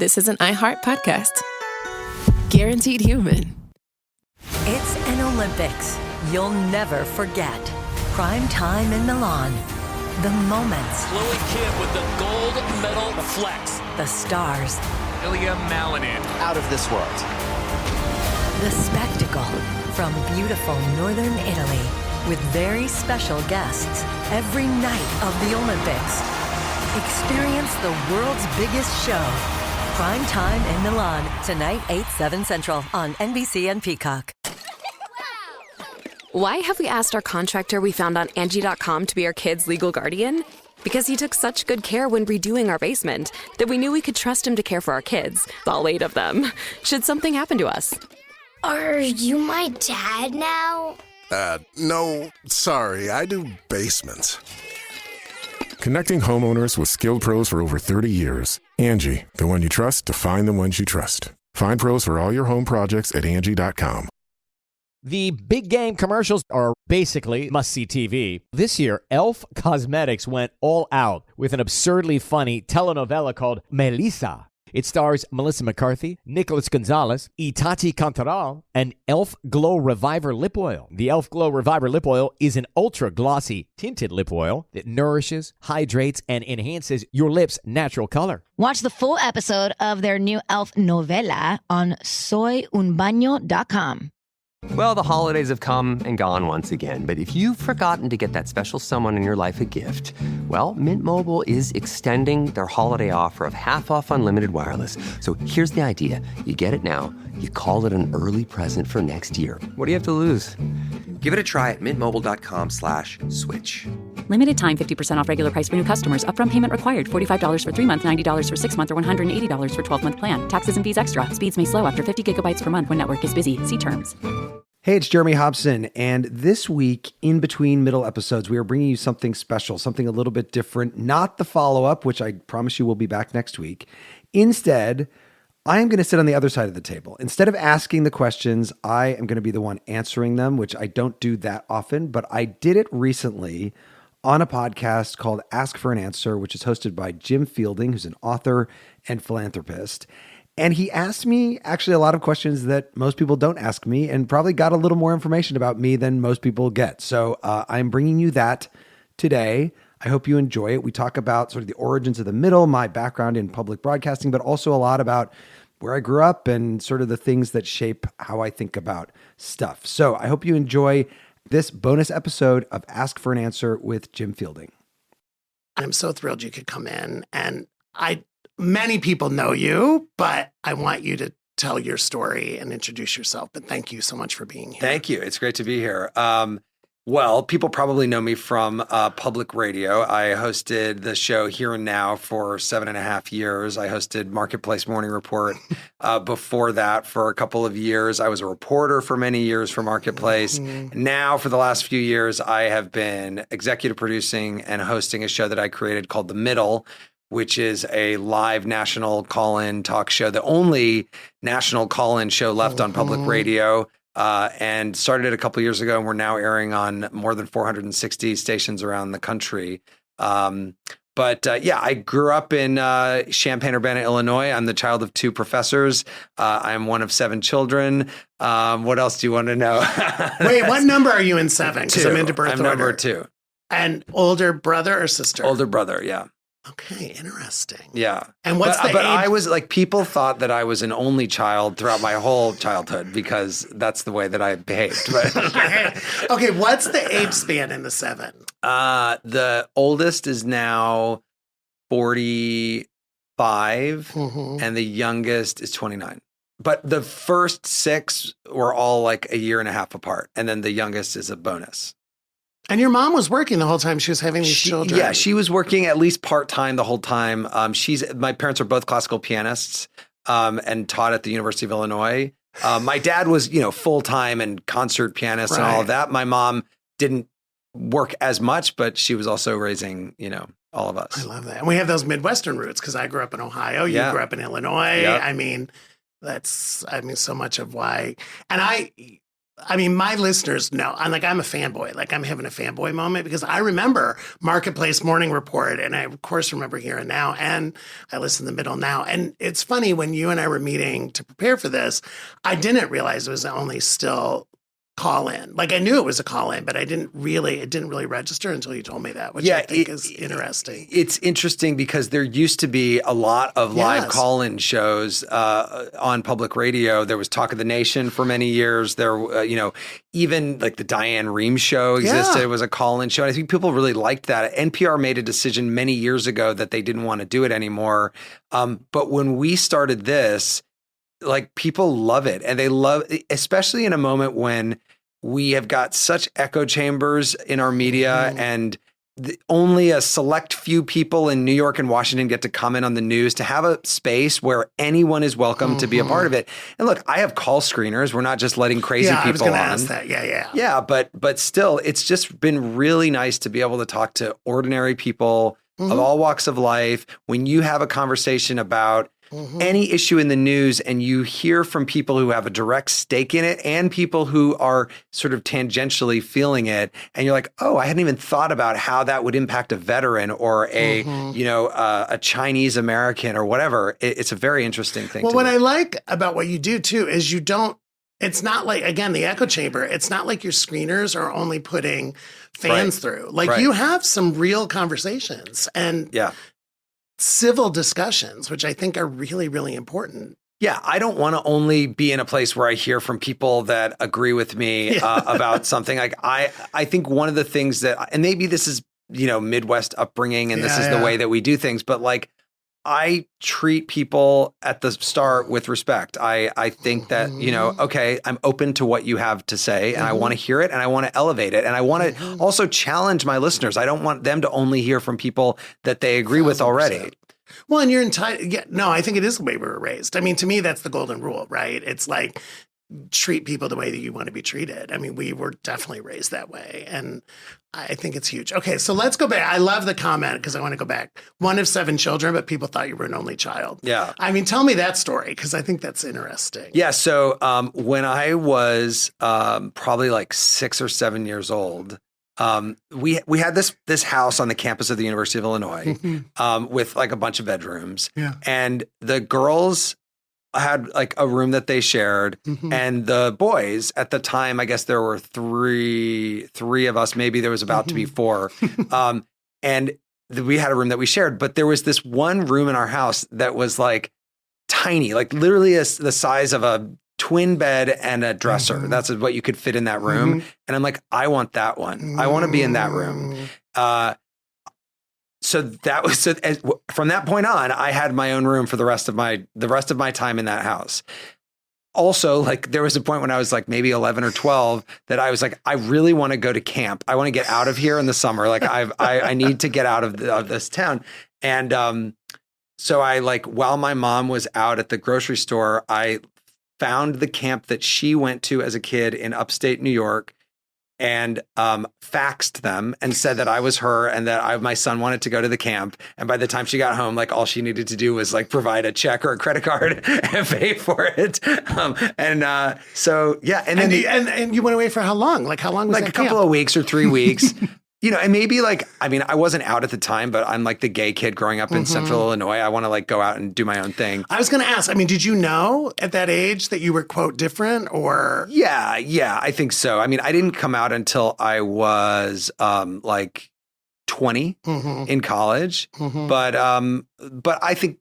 this is an iHeart podcast. Guaranteed human. It's an Olympics you'll never forget. Prime time in Milan. The moments. Chloe Kim with the gold medal flex. The stars. Ilya Malinin. Out of this world. The spectacle from beautiful northern Italy with very special guests every night of the Olympics. Experience the world's biggest show. Prime time in Milan. Tonight, 8/7 Central on NBC and Peacock. Why have we asked our contractor we found on Angie.com to be our kids' legal guardian? Because he took such good care when redoing our basement that we knew we could trust him to care for our kids, all 8 of them, should something happen to us. Are you my dad now? No, sorry, I do basements. Connecting homeowners with skilled pros for over 30 years. Angie, the one you trust to find the ones you trust. Find pros for all your home projects at Angie.com. The big game commercials are basically must-see TV. This year, Elf Cosmetics went all out with an absurdly funny telenovela called Melissa. It stars Melissa McCarthy, Nicholas Gonzalez, Itati Cantoral, and Elf Glow Reviver Lip Oil. The Elf Glow Reviver Lip Oil is an ultra-glossy tinted lip oil that nourishes, hydrates, and enhances your lips' natural color. Watch the full episode of their new Elf novela on soyunbaño.com. Well, the holidays have come and gone once again, but if you've forgotten to get that special someone in your life a gift, well, Mint Mobile is extending their holiday offer of half off unlimited wireless. So here's the idea. You get it now, you call it an early present for next year. What do you have to lose? Give it a try at mintmobile.com/switch. Limited time, 50% off regular price for new customers. Upfront payment required. $45 for 3 months, $90 for 6 months, or $180 for 12-month plan. Taxes and fees extra. Speeds may slow after 50 gigabytes per month when network is busy. See terms. Hey, it's Jeremy Hobson, and this week, in between middle episodes, we are bringing you something special, something a little bit different, not the follow-up, which I promise you will be back next week. Instead, I am going to sit on the other side of the table. Instead of asking the questions, I am going to be the one answering them, which I don't do that often, but I did it recently on a podcast called Ask for an Answer, which is hosted by Jim Fielding, who's an author and philanthropist. And he asked me actually a lot of questions that most people don't ask me, and probably got a little more information about me than most people get. So I'm bringing you that today. I hope you enjoy it. We talk about sort of the origins of the middle, my background in public broadcasting, but also a lot about where I grew up and sort of the things that shape how I think about stuff. So I hope you enjoy this bonus episode of Ask for an Answer with Jim Fielding. I'm so thrilled you could come in, and many people know you, but I want you to tell your story and introduce yourself. But thank you so much for being here. Thank you. It's great to be here. Well, people probably know me from public radio. I hosted the show Here and Now for 7.5 years. I hosted Marketplace Morning Report before that for a couple of years. I was a reporter for many years for Marketplace. Mm-hmm. Now, for the last few years, I have been executive producing and hosting a show that I created called The Middle, which is a live national call-in talk show, the only national call-in show left on public radio, and started it a couple years ago, and we're now airing on more than 460 stations around the country. I grew up in Champaign-Urbana, Illinois. I'm the child of 2 professors. I'm one of 7 children. What else do you want to know? Wait, what number are you in 7? Because I'm into birth order. I'm number 2. And older brother or sister? Older brother, yeah. Okay, interesting. Yeah. And what's the age? I was like, people thought that I was an only child throughout my whole childhood because that's the way that I behaved. But okay, what's the age span in the 7? The oldest is now 45, and the youngest is 29. But the first 6 were all like a year and a half apart, and then the youngest is a bonus. And your mom was working the whole time she was having these children. Yeah, she was working at least part-time the whole time. My parents are both classical pianists and taught at the University of Illinois. My dad was, full-time and concert pianist and all of that. My mom didn't work as much, but she was also raising, all of us. I love that. And we have those Midwestern roots because I grew up in Ohio. You grew up in Illinois. Yep. I mean, so much of why. And I mean, my listeners know. I'm a fanboy. Like, I'm having a fanboy moment because I remember Marketplace Morning Report, and I, of course, remember Here and Now, and I listen to Middle Now. And it's funny, when you and I were meeting to prepare for this, I didn't realize it was only still call-in. Like, I knew it was a call-in, but it didn't really register until you told me that, which I think is interesting. It's interesting because there used to be a lot of live call-in shows on public radio. There was Talk of the Nation for many years. There, even like the Diane Rehm show existed. It was a call-in show. And I think people really liked that. NPR made a decision many years ago that they didn't want to do it anymore. But when we started this, like, people love it, and they love, especially in a moment when we have got such echo chambers in our media, and only a select few people in New York and Washington get to comment on the news, to have a space where anyone is welcome to be a part of it. And look, I have call screeners. We're not just letting crazy people on. I was going to ask that. Yeah, but still, it's just been really nice to be able to talk to ordinary people of all walks of life. When you have a conversation about any issue in the news and you hear from people who have a direct stake in it and people who are sort of tangentially feeling it, and you're like, oh, I hadn't even thought about how that would impact a veteran or a Chinese American or whatever. It's a very interesting thing. Well, what I like about what you do too is it's not like, again, the echo chamber, it's not like your screeners are only putting fans through. Like, you have some real conversations and civil discussions, which I think are really, really important. Yeah, I don't want to only be in a place where I hear from people that agree with me about something. Like, I think one of the things that, and maybe this is, Midwest upbringing and this is the way that we do things, but like, I treat people at the start with respect. I think that, okay, I'm open to what you have to say, and I want to hear it, and I want to elevate it, and I want to also challenge my listeners. I don't want them to only hear from people that they agree with already. Well, and you're entitled. Yeah, no, I think it is the way we were raised. I mean, to me, that's the golden rule, right? It's like, treat people the way that you want to be treated. I mean, we were definitely raised that way. And I think it's huge. Okay, so let's go back. I love the comment because I want to go back. 1 of 7 children, but people thought you were an only child. Yeah. I mean, tell me that story because I think that's interesting. Yeah. So when I was probably like 6 or 7 years old, we had this house on the campus of the University of Illinois with like a bunch of bedrooms. Yeah. And the girls had like a room that they shared, and the boys at the time, I guess there were three of us, maybe there was about to be 4. And we had a room that we shared, but there was this one room in our house that was like tiny, like literally the size of a twin bed and a dresser. That's what you could fit in that room. And I'm like, I want that one. I want to be in that room. So from that point on, I had my own room for the rest of my time in that house. Also, like, there was a point when I was like maybe 11 or 12 that I was like, I really want to go to camp. I want to get out of here in the summer. Like, I need to get out of this town. And so I, like, while my mom was out at the grocery store, I found the camp that she went to as a kid in upstate New York, and faxed them and said that I was her and that my son wanted to go to the camp. And by the time she got home, like, all she needed to do was like provide a check or a credit card and pay for it. So yeah, and then and you went away for how long? Like, how long was like that a couple camp? of weeks or 3 weeks. And maybe like, I mean, I wasn't out at the time, but I'm like the gay kid growing up in Central Illinois. I want to like go out and do my own thing. I was going to ask, I mean, did you know at that age that you were, quote, different or? Yeah, I think so. I mean, I didn't come out until I was like 20 in college. But I think,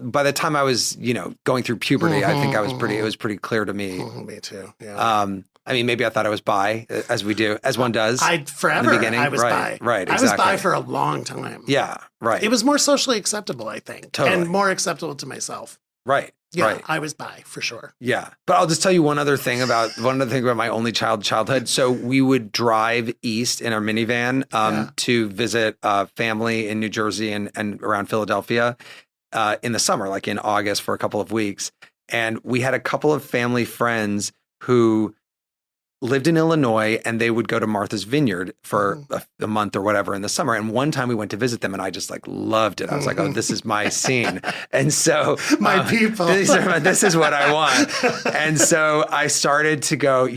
by the time I was, going through puberty, I think it was pretty clear to me. Me too. Yeah. I mean, maybe I thought I was bi, as one does. Forever, in the beginning. I was bi. Right, exactly. I was bi for a long time. Yeah, right. It was more socially acceptable, I think. Totally. And more acceptable to myself. Right. Yeah, right. I was bi for sure. Yeah. But I'll just tell you one other thing about my only childhood. So we would drive east in our minivan to visit family in New Jersey and around Philadelphia in the summer, like in August for a couple of weeks. And we had a couple of family friends who lived in Illinois, and they would go to Martha's Vineyard for a month or whatever in the summer. And one time we went to visit them, and I just like loved it. I was like, oh, this is my scene. And so my people, this is what I want. And so I started to go,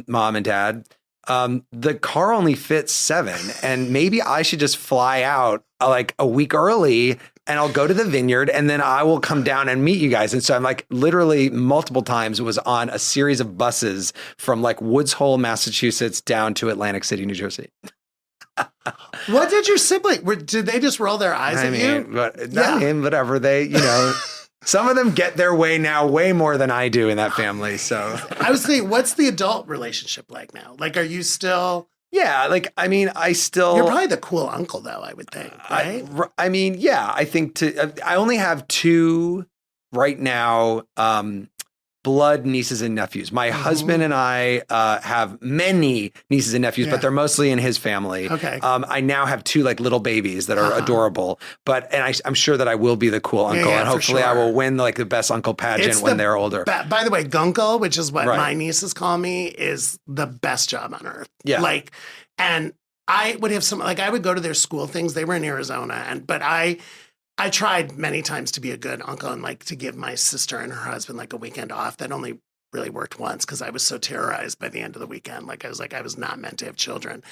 Mom and Dad, the car only fits 7, and maybe I should just fly out like a week early, and I'll go to the vineyard, and then I will come down and meet you guys. And so I'm like literally multiple times was on a series of buses from like Woods Hole, Massachusetts down to Atlantic City, New Jersey. What did your sibling, did they just roll their eyes at you? Whatever. They, some of them get their way now way more than I do in that family. So I was thinking, what's the adult relationship like now? Like, are you still... Yeah, I still... You're probably the cool uncle, though, I would think, right? I think I only have 2 right now, blood nieces and nephews. My husband and I have many nieces and nephews, but they're mostly in his family. Okay. I now have 2 like little babies that are adorable, and I'm sure that I will be the cool uncle, and hopefully I will win like the best uncle pageant when they're older. By the way, Gunkle, which is what my nieces call me, is the best job on earth. Yeah. And I would have I would go to their school things. They were in Arizona, but I tried many times to be a good uncle and like to give my sister and her husband like a weekend off. That only really worked once because I was so terrorized by the end of the weekend. I was not meant to have children.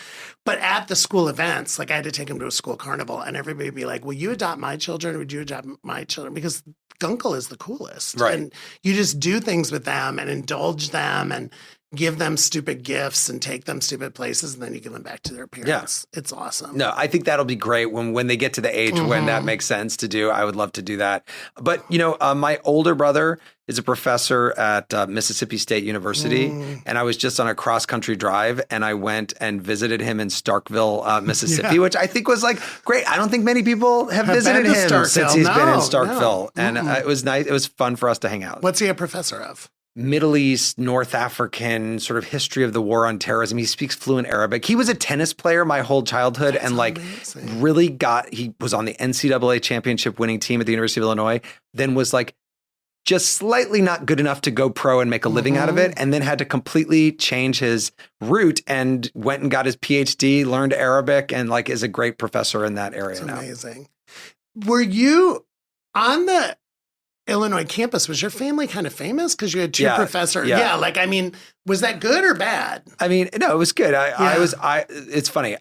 But at the school events, I had to take them to a school carnival, and everybody would be like, will you adopt my children, or would you adopt my children? Because Gunkle is the coolest. Right. And you just do things with them and indulge them and give them stupid gifts and take them stupid places, and then you give them back to their parents. Yeah. It's awesome. No, I think that'll be great when they get to the age when that makes sense to do. I would love to do that. But, my older brother is a professor at Mississippi State University, and I was just on a cross-country drive, and I went and visited him in Starkville, Mississippi, which I think was like great. I don't think many people have visited him since he's been in Starkville, and it was nice. It was fun for us to hang out. What's he a professor of? Middle East, North African, sort of history of the war on terrorism. He speaks fluent Arabic. He was a tennis player my whole childhood. That's amazing. He was on the NCAA championship winning team at the University of Illinois, then was just slightly not good enough to go pro and make a living out of it, and then had to completely change his route and went and got his PhD, learned Arabic, and is a great professor in that area now. Amazing. Were you on the Illinois campus? Was your family kind of famous because you had 2 professors? Yeah. Was that good or bad? No, it was good. It's funny.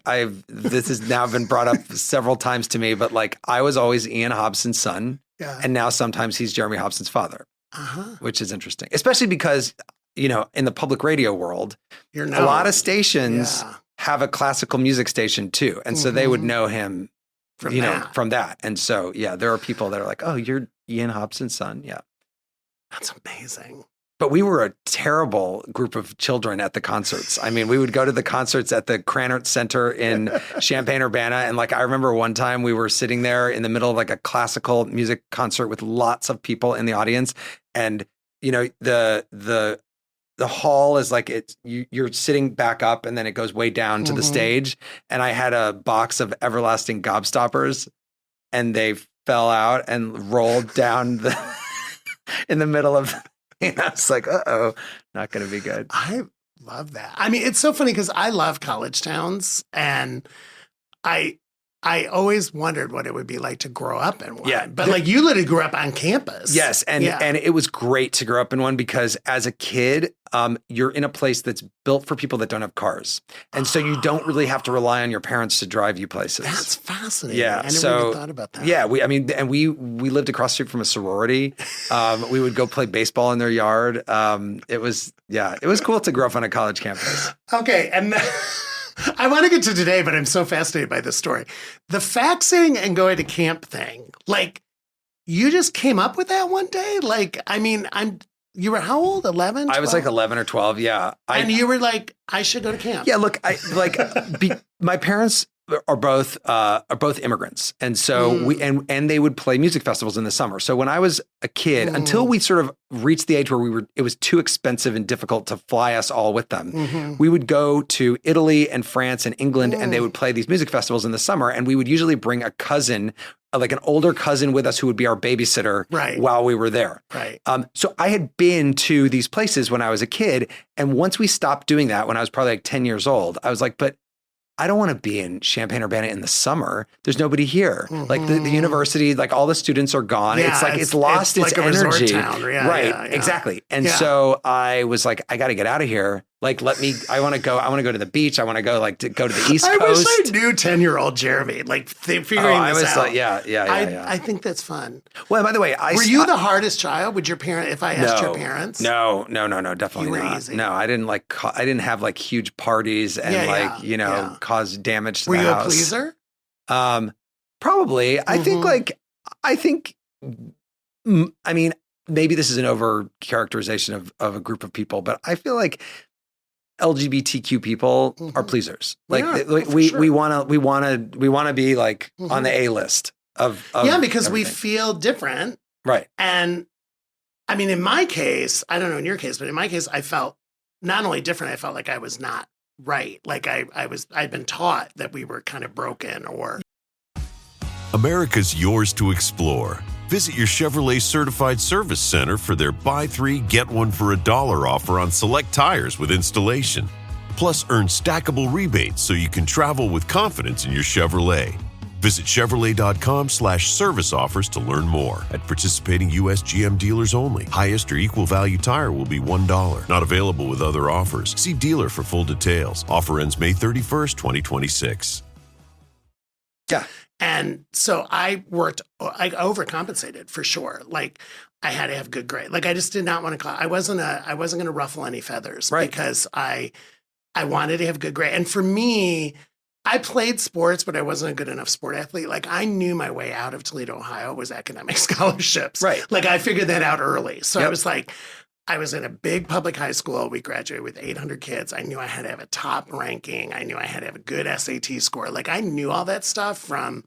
This has now been brought up several times to me, but I was always Ian Hobson's son. Yeah. And now sometimes he's Jeremy Hobson's father, which is interesting, especially because, in the public radio world, a lot of stations have a classical music station too. And so they would know him from that. And so, there are people that are like, oh, you're Ian Hobson's son. Yeah. That's amazing. But we were a terrible group of children at the concerts. We would go to the concerts at the Cranert Center in Champaign-Urbana. And I remember one time we were sitting there in the middle of a classical music concert with lots of people in the audience. And, the hall is you're sitting back up and then it goes way down to the stage. And I had a box of everlasting gobstoppers and they fell out and rolled down in the middle of... I was like, uh-oh, not going to be good. I love that. It's so funny because I love college towns, and I always wondered what it would be like to grow up in one. Yeah. But you literally grew up on campus. Yes. And it was great to grow up in one because as a kid, you're in a place that's built for people that don't have cars. And so you don't really have to rely on your parents to drive you places. That's fascinating. Yeah. I never even thought about that. Yeah. We lived across the street from a sorority. We would go play baseball in their yard. It was cool to grow up on a college campus. Okay. And I want to get to today, but I'm so fascinated by this story. The faxing and going to camp thing, you just came up with that one day? You were how old? 11? 12? I was 11 or 12, yeah. And you were like, I should go to camp. Yeah, look, my parents are both immigrants. And so and they would play music festivals in the summer. So when I was a kid, until we sort of reached the age where it was too expensive and difficult to fly us all with them, we would go to Italy and France and England, and they would play these music festivals in the summer. And we would usually bring a cousin like an older cousin with us who would be our babysitter while we were there. Right. So I had been to these places when I was a kid. And once we stopped doing that, when I was probably like 10 years old, I was like, but I don't want to be in Champaign-Urbana in the summer. There's nobody here. Like the university, like all the students are gone. Yeah, it's like it's lost its like a energy. resort town. Yeah, exactly. And so I was like, I got to get out of here. Like, I want to go to the beach. I want to go to the East Coast. I wish I knew 10-year-old Jeremy, like figuring this out. Like, yeah. I think that's fun. Well, by the way, were you the hardest child? Would your parents, if I asked your parents? No, definitely not. Easy. No, I didn't have like huge parties and cause damage to the house. Were you a pleaser? Probably. I mean, maybe this is an over characterization of a group of people, but I feel like LGBTQ people are pleasers. Like we want to be like on the A list of because everything. we feel different. Right. And I mean, in my case, I don't know in your case, but in my case, I felt not only different, I felt like I was not right. Like I'd been taught that we were kind of broken or. America's yours to explore. Visit your Chevrolet Certified Service Center for their buy 3, get 1 for $1 offer on select tires with installation. Plus, earn stackable rebates so you can travel with confidence in your Chevrolet. Visit Chevrolet.com/service offers to learn more. At participating U.S. GM dealers only. Highest or equal value tire will be $1. Not available with other offers. See dealer for full details. Offer ends May 31st, 2026. Yeah. And so I overcompensated for sure. Like I had to have good grades. Like I just did not want to I wasn't going to ruffle any feathers because I wanted to have good grades. And for me, I played sports, but I wasn't a good enough sport athlete. Like I knew my way out of Toledo, Ohio was academic scholarships. Right. Like I figured that out early. So I was like, I was in a big public high school. We graduated with 800 kids. I knew I had to have a top ranking. I knew I had to have a good SAT score. Like I knew all that stuff from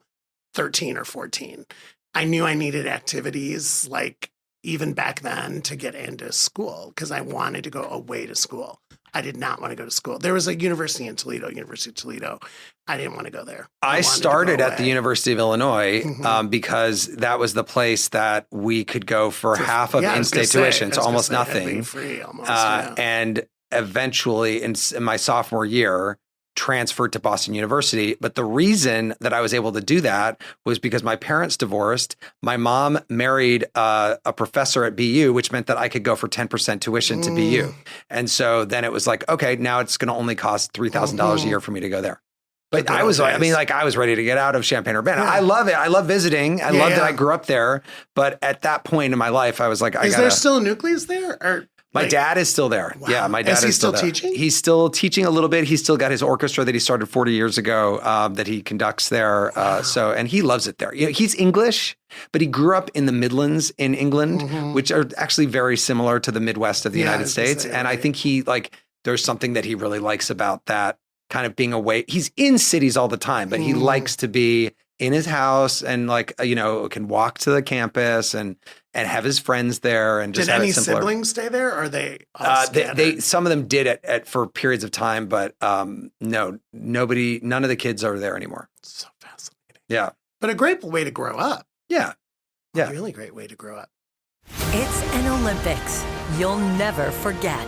13 or 14. I knew I needed activities like even back then to get into school because I wanted to go away to school. I did not want to go to school. There was a university in Toledo, University of Toledo. I didn't want to go there. I started at the University of Illinois because that was the place that we could go for half of in-state tuition, so almost nothing. Free, almost, and eventually, in my sophomore year, transferred to Boston University. But the reason that I was able to do that was because my parents divorced. My mom married a professor at BU, which meant that I could go for 10% tuition to BU. And so then it was like, okay, now it's going to only cost $3,000 a year for me to go there. But I was ready to get out of Champaign-Urbana. I love it. I love visiting. I love that I grew up there. But at that point in my life, I was like, Is there still a nucleus there? Or my dad is still there. Wow. Yeah, my dad is still there. Teaching? He's still teaching a little bit. He's still got his orchestra that he started 40 years ago that he conducts there. And he loves it there. You know, he's English, but he grew up in the Midlands in England, which are actually very similar to the Midwest of the United States. And I think there's something that he really likes about that kind of being away. He's in cities all the time, but he likes to be in his house and can walk to the campus and have his friends there and just did have any it simpler. Siblings stay there, or are they all they some of them did it for periods of time, but none of the kids are there anymore. So fascinating. Yeah, but a great way to grow up. Yeah. A really great way to grow up. It's an Olympics you'll never forget.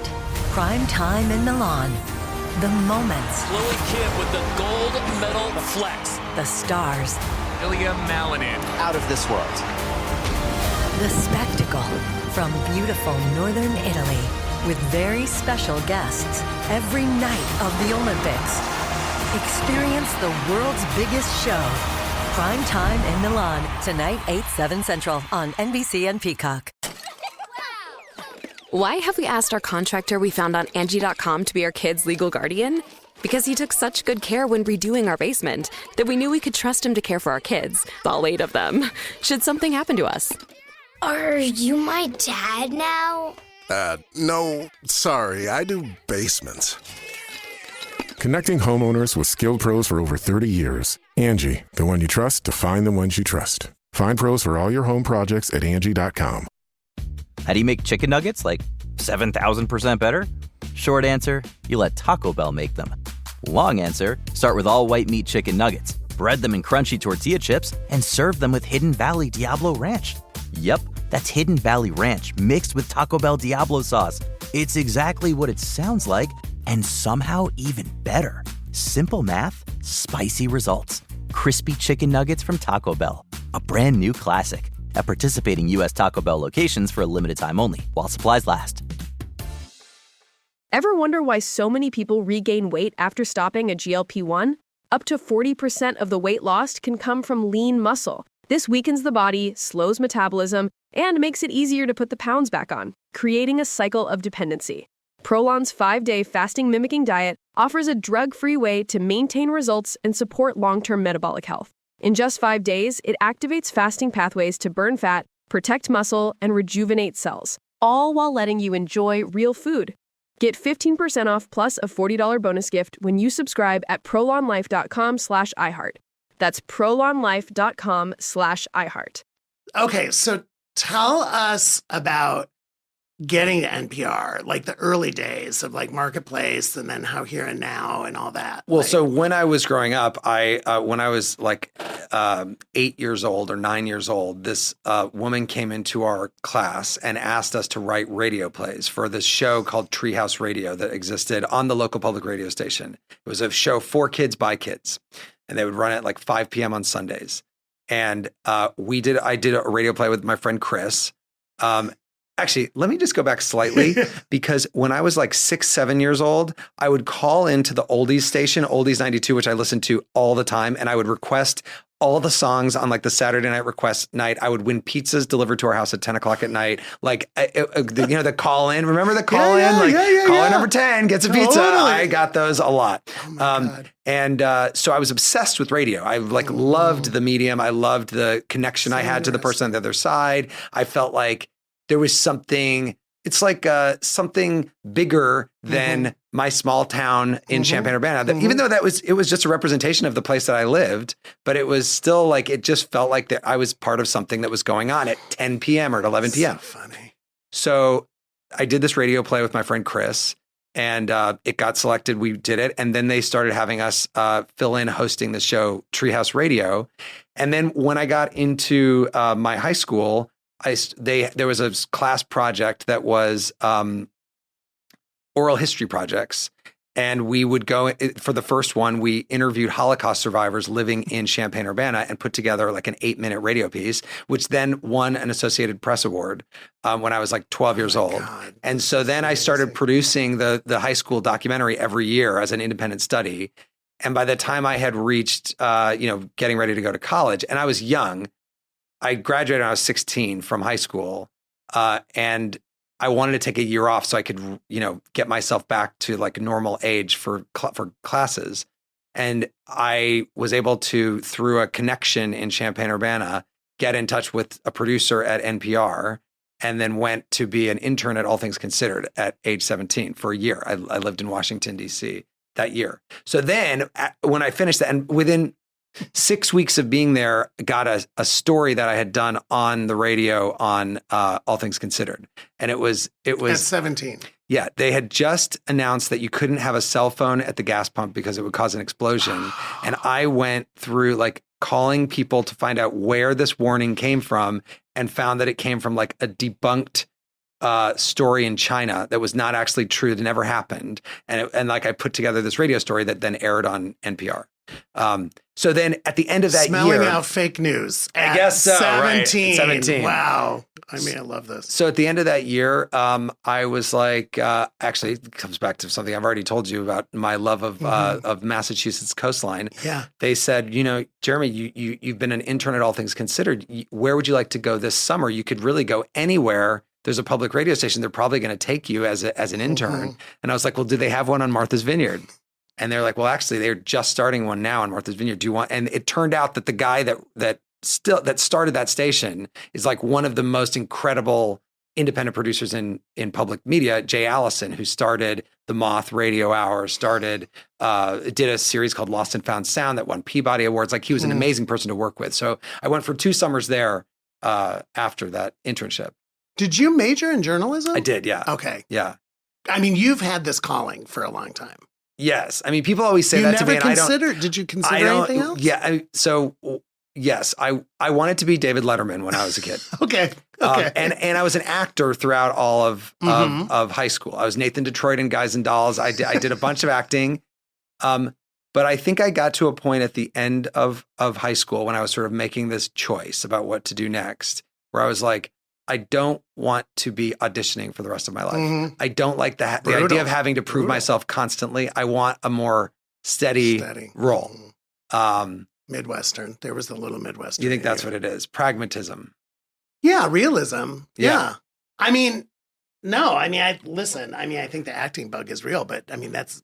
Prime time in Milan. The moments. Chloe Kim with the gold medal flex. The stars. Ilya Malinin. Out of this world. The spectacle from beautiful northern Italy with very special guests every night of the Olympics. Experience the world's biggest show. Prime time in Milan. Tonight, 8/7 Central on NBC and Peacock. Why have we asked our contractor we found on Angie.com to be our kids' legal guardian? Because he took such good care when redoing our basement that we knew we could trust him to care for our kids, all 8 of them, should something happen to us. Are you my dad now? No, sorry, I do basements. Connecting homeowners with skilled pros for over 30 years. Angie, the one you trust to find the ones you trust. Find pros for all your home projects at Angie.com. How do you make chicken nuggets like 7,000% better? Short answer, you let Taco Bell make them. Long answer, start with all white meat chicken nuggets. bread them in crunchy tortilla chips, and serve them with Hidden Valley Diablo Ranch. Yep, that's Hidden Valley Ranch mixed with Taco Bell Diablo sauce. It's exactly what it sounds like, and somehow even better. Simple math, spicy results. Crispy chicken nuggets from Taco Bell. A brand new classic. At participating U.S. Taco Bell locations for a limited time only, while supplies last. Ever wonder why so many people regain weight after stopping a GLP-1? Up to 40% of the weight lost can come from lean muscle. This weakens the body, slows metabolism, and makes it easier to put the pounds back on, creating a cycle of dependency. Prolon's 5-day fasting-mimicking diet offers a drug-free way to maintain results and support long-term metabolic health. In just 5 days, it activates fasting pathways to burn fat, protect muscle, and rejuvenate cells, all while letting you enjoy real food. Get 15% off plus a $40 bonus gift when you subscribe at prolonlife.com/iHeart. That's prolonlife.com/iHeart. Okay, so tell us about getting to NPR, like the early days of like Marketplace and then How Here and Now and all that. Well, so when I was growing up, when I was like 8 years old or 9 years old, this woman came into our class and asked us to write radio plays for this show called Treehouse Radio that existed on the local public radio station. It was a show for kids by kids, and they would run it like 5 p.m. on Sundays. And I did a radio play with my friend Chris. Actually, let me just go back slightly because when I was like 6, 7 years old, I would call into the oldies station, Oldies 92, which I listened to all the time. And I would request all the songs on like the Saturday night request night. I would win pizzas delivered to our house at 10 o'clock at night. Like, the call in, remember the call in? Call in number 10 gets a pizza. I got those a lot. Oh so I was obsessed with radio. I like loved the medium. I loved the connection I had to the person on the other side. I felt like there was something, it's like something bigger than my small town in Champaign-Urbana. Even though it was just a representation of the place that I lived, but it was still like, it just felt like that I was part of something that was going on at 10 p.m. or at 11 p.m. So funny. So I did this radio play with my friend Chris, and it got selected. We did it. And then they started having us fill in hosting the show Treehouse Radio. And then when I got into my high school, there was a class project that was oral history projects. And we would go, for the first one, we interviewed Holocaust survivors living in Champaign-Urbana and put together like an 8-minute radio piece, which then won an Associated Press Award when I was like 12 years old. God, and so then I started producing the high school documentary every year as an independent study. And by the time I had reached, getting ready to go to college, and I was young, I graduated when I was 16 from high school, and I wanted to take a year off so I could, get myself back to like normal age for classes. And I was able to, through a connection in Champaign-Urbana, get in touch with a producer at NPR, and then went to be an intern at All Things Considered at age 17 for a year. I lived in Washington, D.C. that year. So then when I finished that, and within 6 weeks of being there, got a story that I had done on the radio on All Things Considered. And it was at 17. Yeah. They had just announced that you couldn't have a cell phone at the gas pump because it would cause an explosion. And I went through like calling people to find out where this warning came from, and found that it came from like a debunked story in China that was not actually true. It never happened. And I put together this radio story that then aired on NPR. So then at the end of that Smelling year, out fake news. I guess so, 17. Right? 17. Wow. I love this. So at the end of that year, I was like, actually, it comes back to something I've already told you about my love of Massachusetts coastline. Yeah. They said, Jeremy, you've been an intern at All Things Considered. Where would you like to go this summer? You could really go anywhere. There's a public radio station. They're probably going to take you as an intern. And I was like, well, do they have one on Martha's Vineyard? And they're like, well, actually, they're just starting one now on Martha's Vineyard. Do you want? And it turned out that the guy that started that station is like one of the most incredible independent producers in public media, Jay Allison, who started the Moth Radio Hour, did a series called Lost and Found Sound that won Peabody Awards. Like, he was an amazing person to work with. So I went for 2 summers there after that internship. Did you major in journalism? I did, yeah. Okay. Yeah. You've had this calling for a long time. Yes. I mean, people always say You that to me. never And considered? Did you consider anything else? Yeah. Yes, I wanted to be David Letterman when I was a kid. Okay. And I was an actor throughout all of high school. I was Nathan Detroit in Guys and Dolls. I did a bunch of acting. But I think I got to a point at the end of high school when I was sort of making this choice about what to do next, where I was like, I don't want to be auditioning for the rest of my life. I don't like the idea of having to prove myself constantly. I want a more steady. Role. Midwestern. There was a little Midwestern. You think that's what it is? Pragmatism. Yeah, realism. Yeah. I mean, no, I mean, I think the acting bug is real, but I mean, that's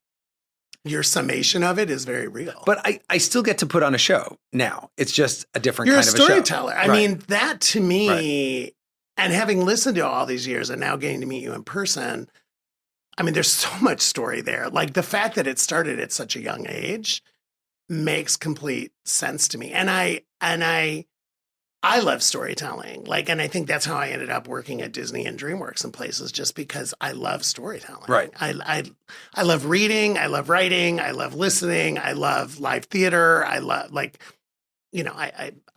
your summation of it is very real. But I still get to put on a show now. It's just a different You're kind of a show. You're a storyteller. I mean, that to me, and having listened to all these years and now getting to meet you in person, I mean, there's so much story there. Like the fact that it started at such a young age makes complete sense to me. And I love storytelling. Like, and I think that's how I ended up working at Disney and DreamWorks and places, just because I love storytelling. Right. I love reading. I love writing. I love listening. I love live theater. I love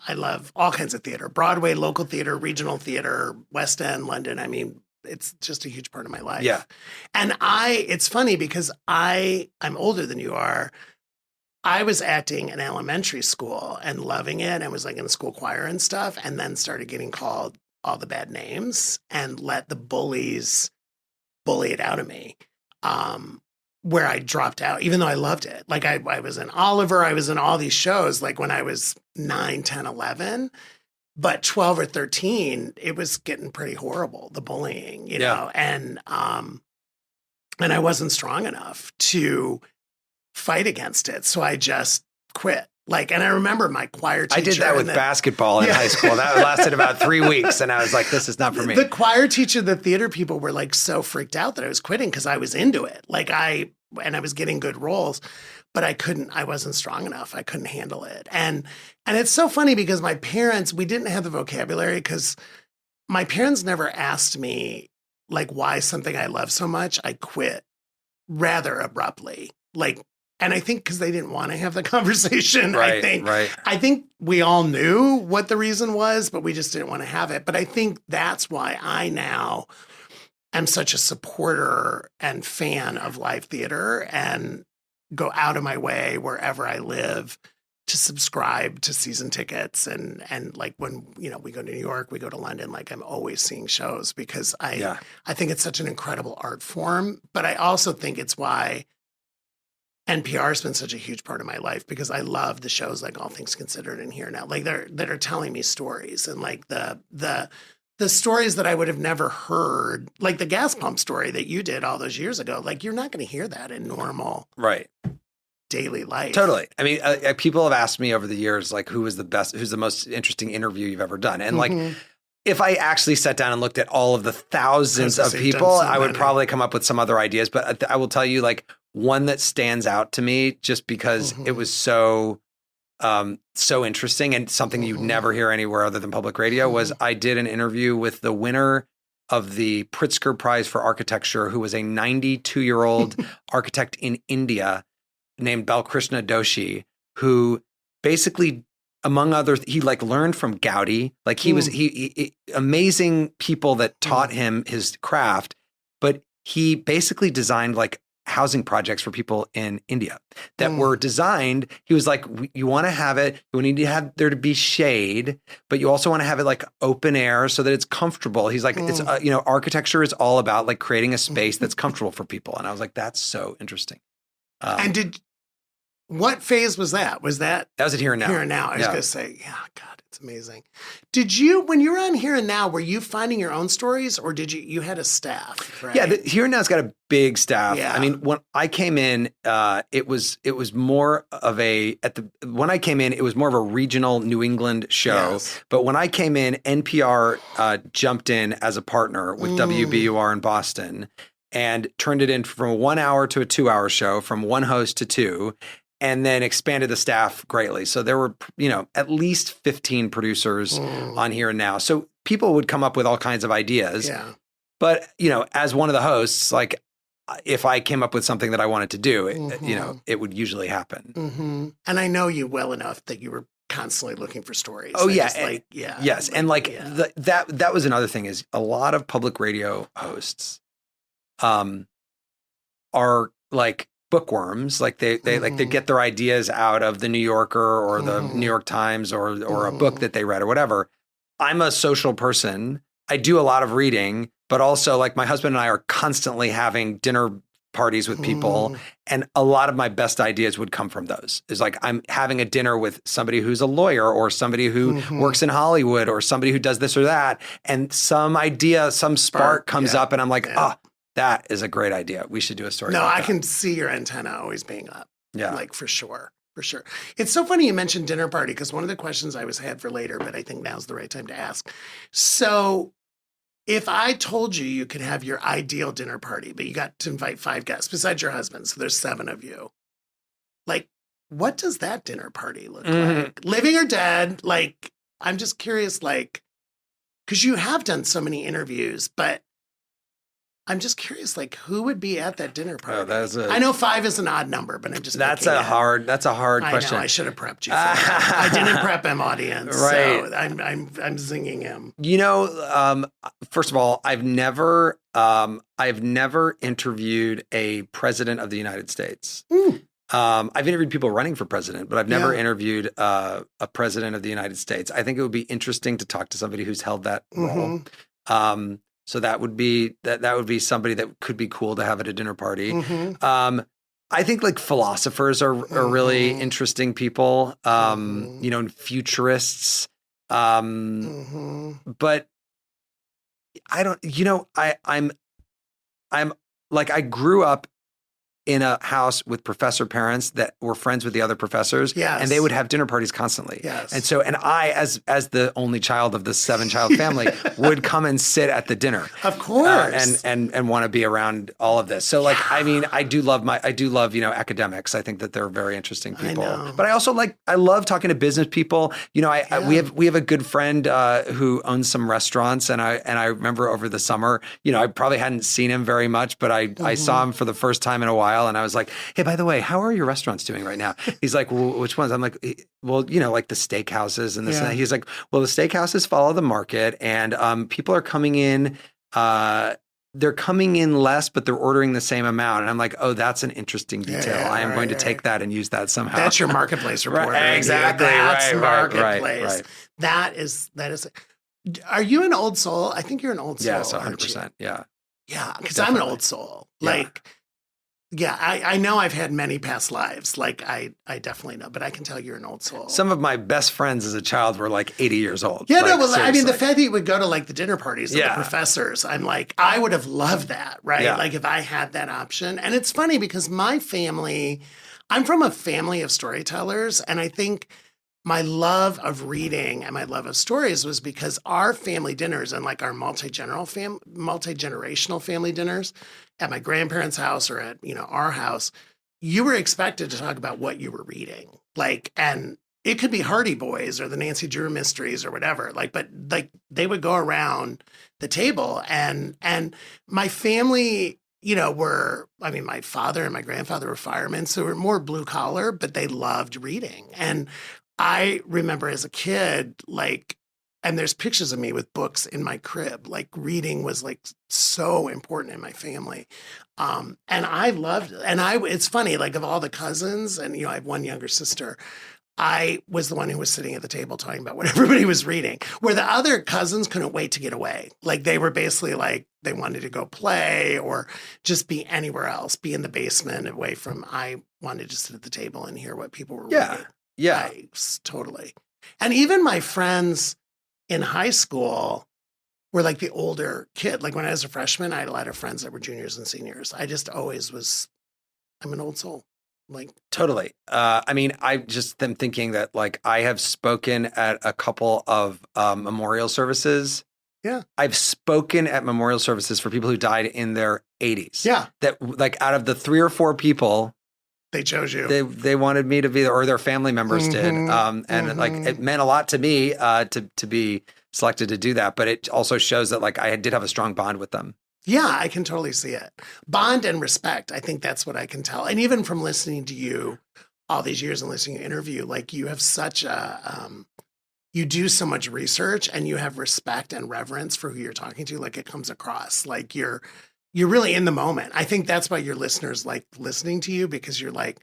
I love all kinds of theater, Broadway, local theater, regional theater, West End, London. I mean, it's just a huge part of my life. Yeah. And it's funny because I'm older than you are. I was acting in elementary school and loving it. I was like in the school choir and stuff, and then started getting called all the bad names and let the bullies bully it out of me, where I dropped out, even though I loved it. Like I was in Oliver, I was in all these shows, like when I was 9, 10, 11, but 12 or 13, it was getting pretty horrible, the bullying, you know, and I wasn't strong enough to fight against it. So I just quit. Like, and I remember my choir teacher. I did that with basketball in high school. That lasted about 3 weeks. And I was like, this is not for me. The choir teacher, the theater people were like so freaked out that I was quitting because I was into it. Like I was getting good roles, but I wasn't strong enough. I couldn't handle it. And it's so funny because my parents, we didn't have the vocabulary because my parents never asked me like why something I love so much, I quit rather abruptly. Like, and I think because they didn't want to have the conversation, Right. I think we all knew what the reason was, but we just didn't want to have it. But I think that's why I now am such a supporter and fan of live theater and go out of my way wherever I live to subscribe to season tickets. And like when, we go to New York, we go to London, like I'm always seeing shows because I think it's such an incredible art form. But I also think it's why NPR has been such a huge part of my life because I love the shows like All Things Considered and Here Now, like that are telling me stories and like the stories that I would have never heard, like the gas pump story that you did all those years ago. Like you're not going to hear that in normal daily life. Totally. I mean, people have asked me over the years, like, who's the most interesting interview you've ever done? And like, if I actually sat down and looked at all of the thousands of people, I would probably come up with some other ideas. But I will tell you, like, one that stands out to me just because it was so interesting and something you'd never hear anywhere other than public radio was I did an interview with the winner of the Pritzker Prize for Architecture, who was a 92-year-old architect in India named Balkrishna Doshi, who basically, among others, he like learned from Gaudi. Like he amazing people that taught him his craft, but he basically designed like housing projects for people in India that were designed. He was like, you want to have it, you need to have there to be shade, but you also want to have it like open air so that it's comfortable. He's like, it's, architecture is all about like creating a space that's comfortable for people. And I was like, that's so interesting. And what phase was that? Was that was at Here and Now. Here and Now. I was going to say, God, it's amazing. Did you, when you were on Here and Now, were you finding your own stories or did you had a staff? Right? Yeah, Here and Now's got a big staff. Yeah. I mean, when I came in, it was more of when I came in, it was more of a regional New England show. Yes. But when I came in, NPR jumped in as a partner with WBUR in Boston and turned it in from a 1 hour to a 2 hour show, from one host to two, and then expanded the staff greatly. So there were, at least 15 producers on Here and Now. So people would come up with all kinds of ideas. Yeah. But, as one of the hosts, like if I came up with something that I wanted to do, it would usually happen. Mm-hmm. And I know you well enough that you were constantly looking for stories. Oh, yeah. Yes. And that was another thing is a lot of public radio hosts are like bookworms. Like they like they get their ideas out of the New Yorker or the New York Times or a book that they read or whatever. I'm a social person. I do a lot of reading, but also like my husband and I are constantly having dinner parties with people. And a lot of my best ideas would come from those. It's like I'm having a dinner with somebody who's a lawyer or somebody who works in Hollywood or somebody who does this or that. And some idea, some spark comes up and I'm like, that is a great idea. We should do a story. No, about I that. can see your antenna always being up. Yeah. Like for sure. For sure. It's so funny you mentioned dinner party because one of the questions I had for later, but I think now's the right time to ask. So if I told you could have your ideal dinner party, but you got to invite 5 guests besides your husband, so there's 7 of you, like, what does that dinner party look like? Living or dead? Like, I'm just curious, like, because you have done so many interviews, but I'm just curious, like, who would be at that dinner party? I know 5 is an odd number, but I'm just that's a hard question. I know, I should have prepped you for that. I didn't prep him, audience. Right. So I'm zinging him. You know, first of all, I've never interviewed a president of the United States. I've interviewed people running for president, but I've never interviewed a president of the United States. I think it would be interesting to talk to somebody who's held that role. So that would be somebody that could be cool to have at a dinner party. I think like philosophers are really interesting people, you know, and futurists. But I don't, you know, I'm like, I grew up in a house with professor parents that were friends with the other professors. Yes. And they would have dinner parties constantly. Yes. And so, and I, as the only child of the 7-child family, would come and sit at the dinner. Of course. And want to be around all of this. So like, I mean, I do love, you know, academics. I think that they're very interesting people. I know. But I also I love talking to business people. You know, we have a good friend who owns some restaurants. And I remember over the summer, you know, I probably hadn't seen him very much, but I saw him for the first time in a while. And I was like, hey, by the way, how are your restaurants doing right now? He's like, well, which ones? I'm like, well, you know, like the steakhouses and this and that. He's like, well, the steakhouses follow the market and people are coming in, they're coming in less, but they're ordering the same amount. And I'm like, oh, that's an interesting detail. I am going to take that and use that somehow. That's your marketplace reporter. Right, exactly. That's marketplace. Right. That is. Are you an old soul? I think you're an old soul. Yes, 100%. Yeah. Yeah, because I'm an old soul. Yeah, I know I've had many past lives. Like, I definitely know, but I can tell you're an old soul. Some of my best friends as a child were like 80 years old. Yeah, like, no, well, seriously. I mean, the fact that you would go to like the dinner parties of the professors, I'm like, I would have loved that, right? Yeah. Like if I had that option. And it's funny because my family, I'm from a family of storytellers, and I think my love of reading and my love of stories was because our family dinners and like our multi-generational family dinners at my grandparents' house or at, you know, our house, you were expected to talk about what you were reading. Like, and it could be Hardy Boys or the Nancy Drew Mysteries or whatever. Like, but like they would go around the table and my family, you know, my father and my grandfather were firemen, so we're more blue collar, but they loved reading. And I remember as a kid, like, and there's pictures of me with books in my crib, like reading was like so important in my family. And I loved it. And it's funny, like of all the cousins, and, you know, I have one younger sister, I was the one who was sitting at the table talking about what everybody was reading, where the other cousins couldn't wait to get away. Like they were basically like, they wanted to go play or just be anywhere else, be in the basement away from, I wanted to sit at the table and hear what people were reading. Yeah. Totally. And even my friends in high school were like the older kid. Like when I was a freshman, I had a lot of friends that were juniors and seniors. I just always I'm an old soul. Like totally. I mean, I just am thinking that like I have spoken at a couple of memorial services. Yeah. I've spoken at memorial services for people who died in their 80s. Yeah. That like out of the 3 or 4 people, they chose you. They wanted me to be there, or their family members did. And like it meant a lot to me to be selected to do that. But it also shows that like I did have a strong bond with them. Yeah, I can totally see it. Bond and respect. I think that's what I can tell. And even from listening to you all these years and listening to your interview, like you have such a, you do so much research and you have respect and reverence for who you're talking to. Like it comes across like you're really in the moment. I think that's why your listeners like listening to you, because you're like,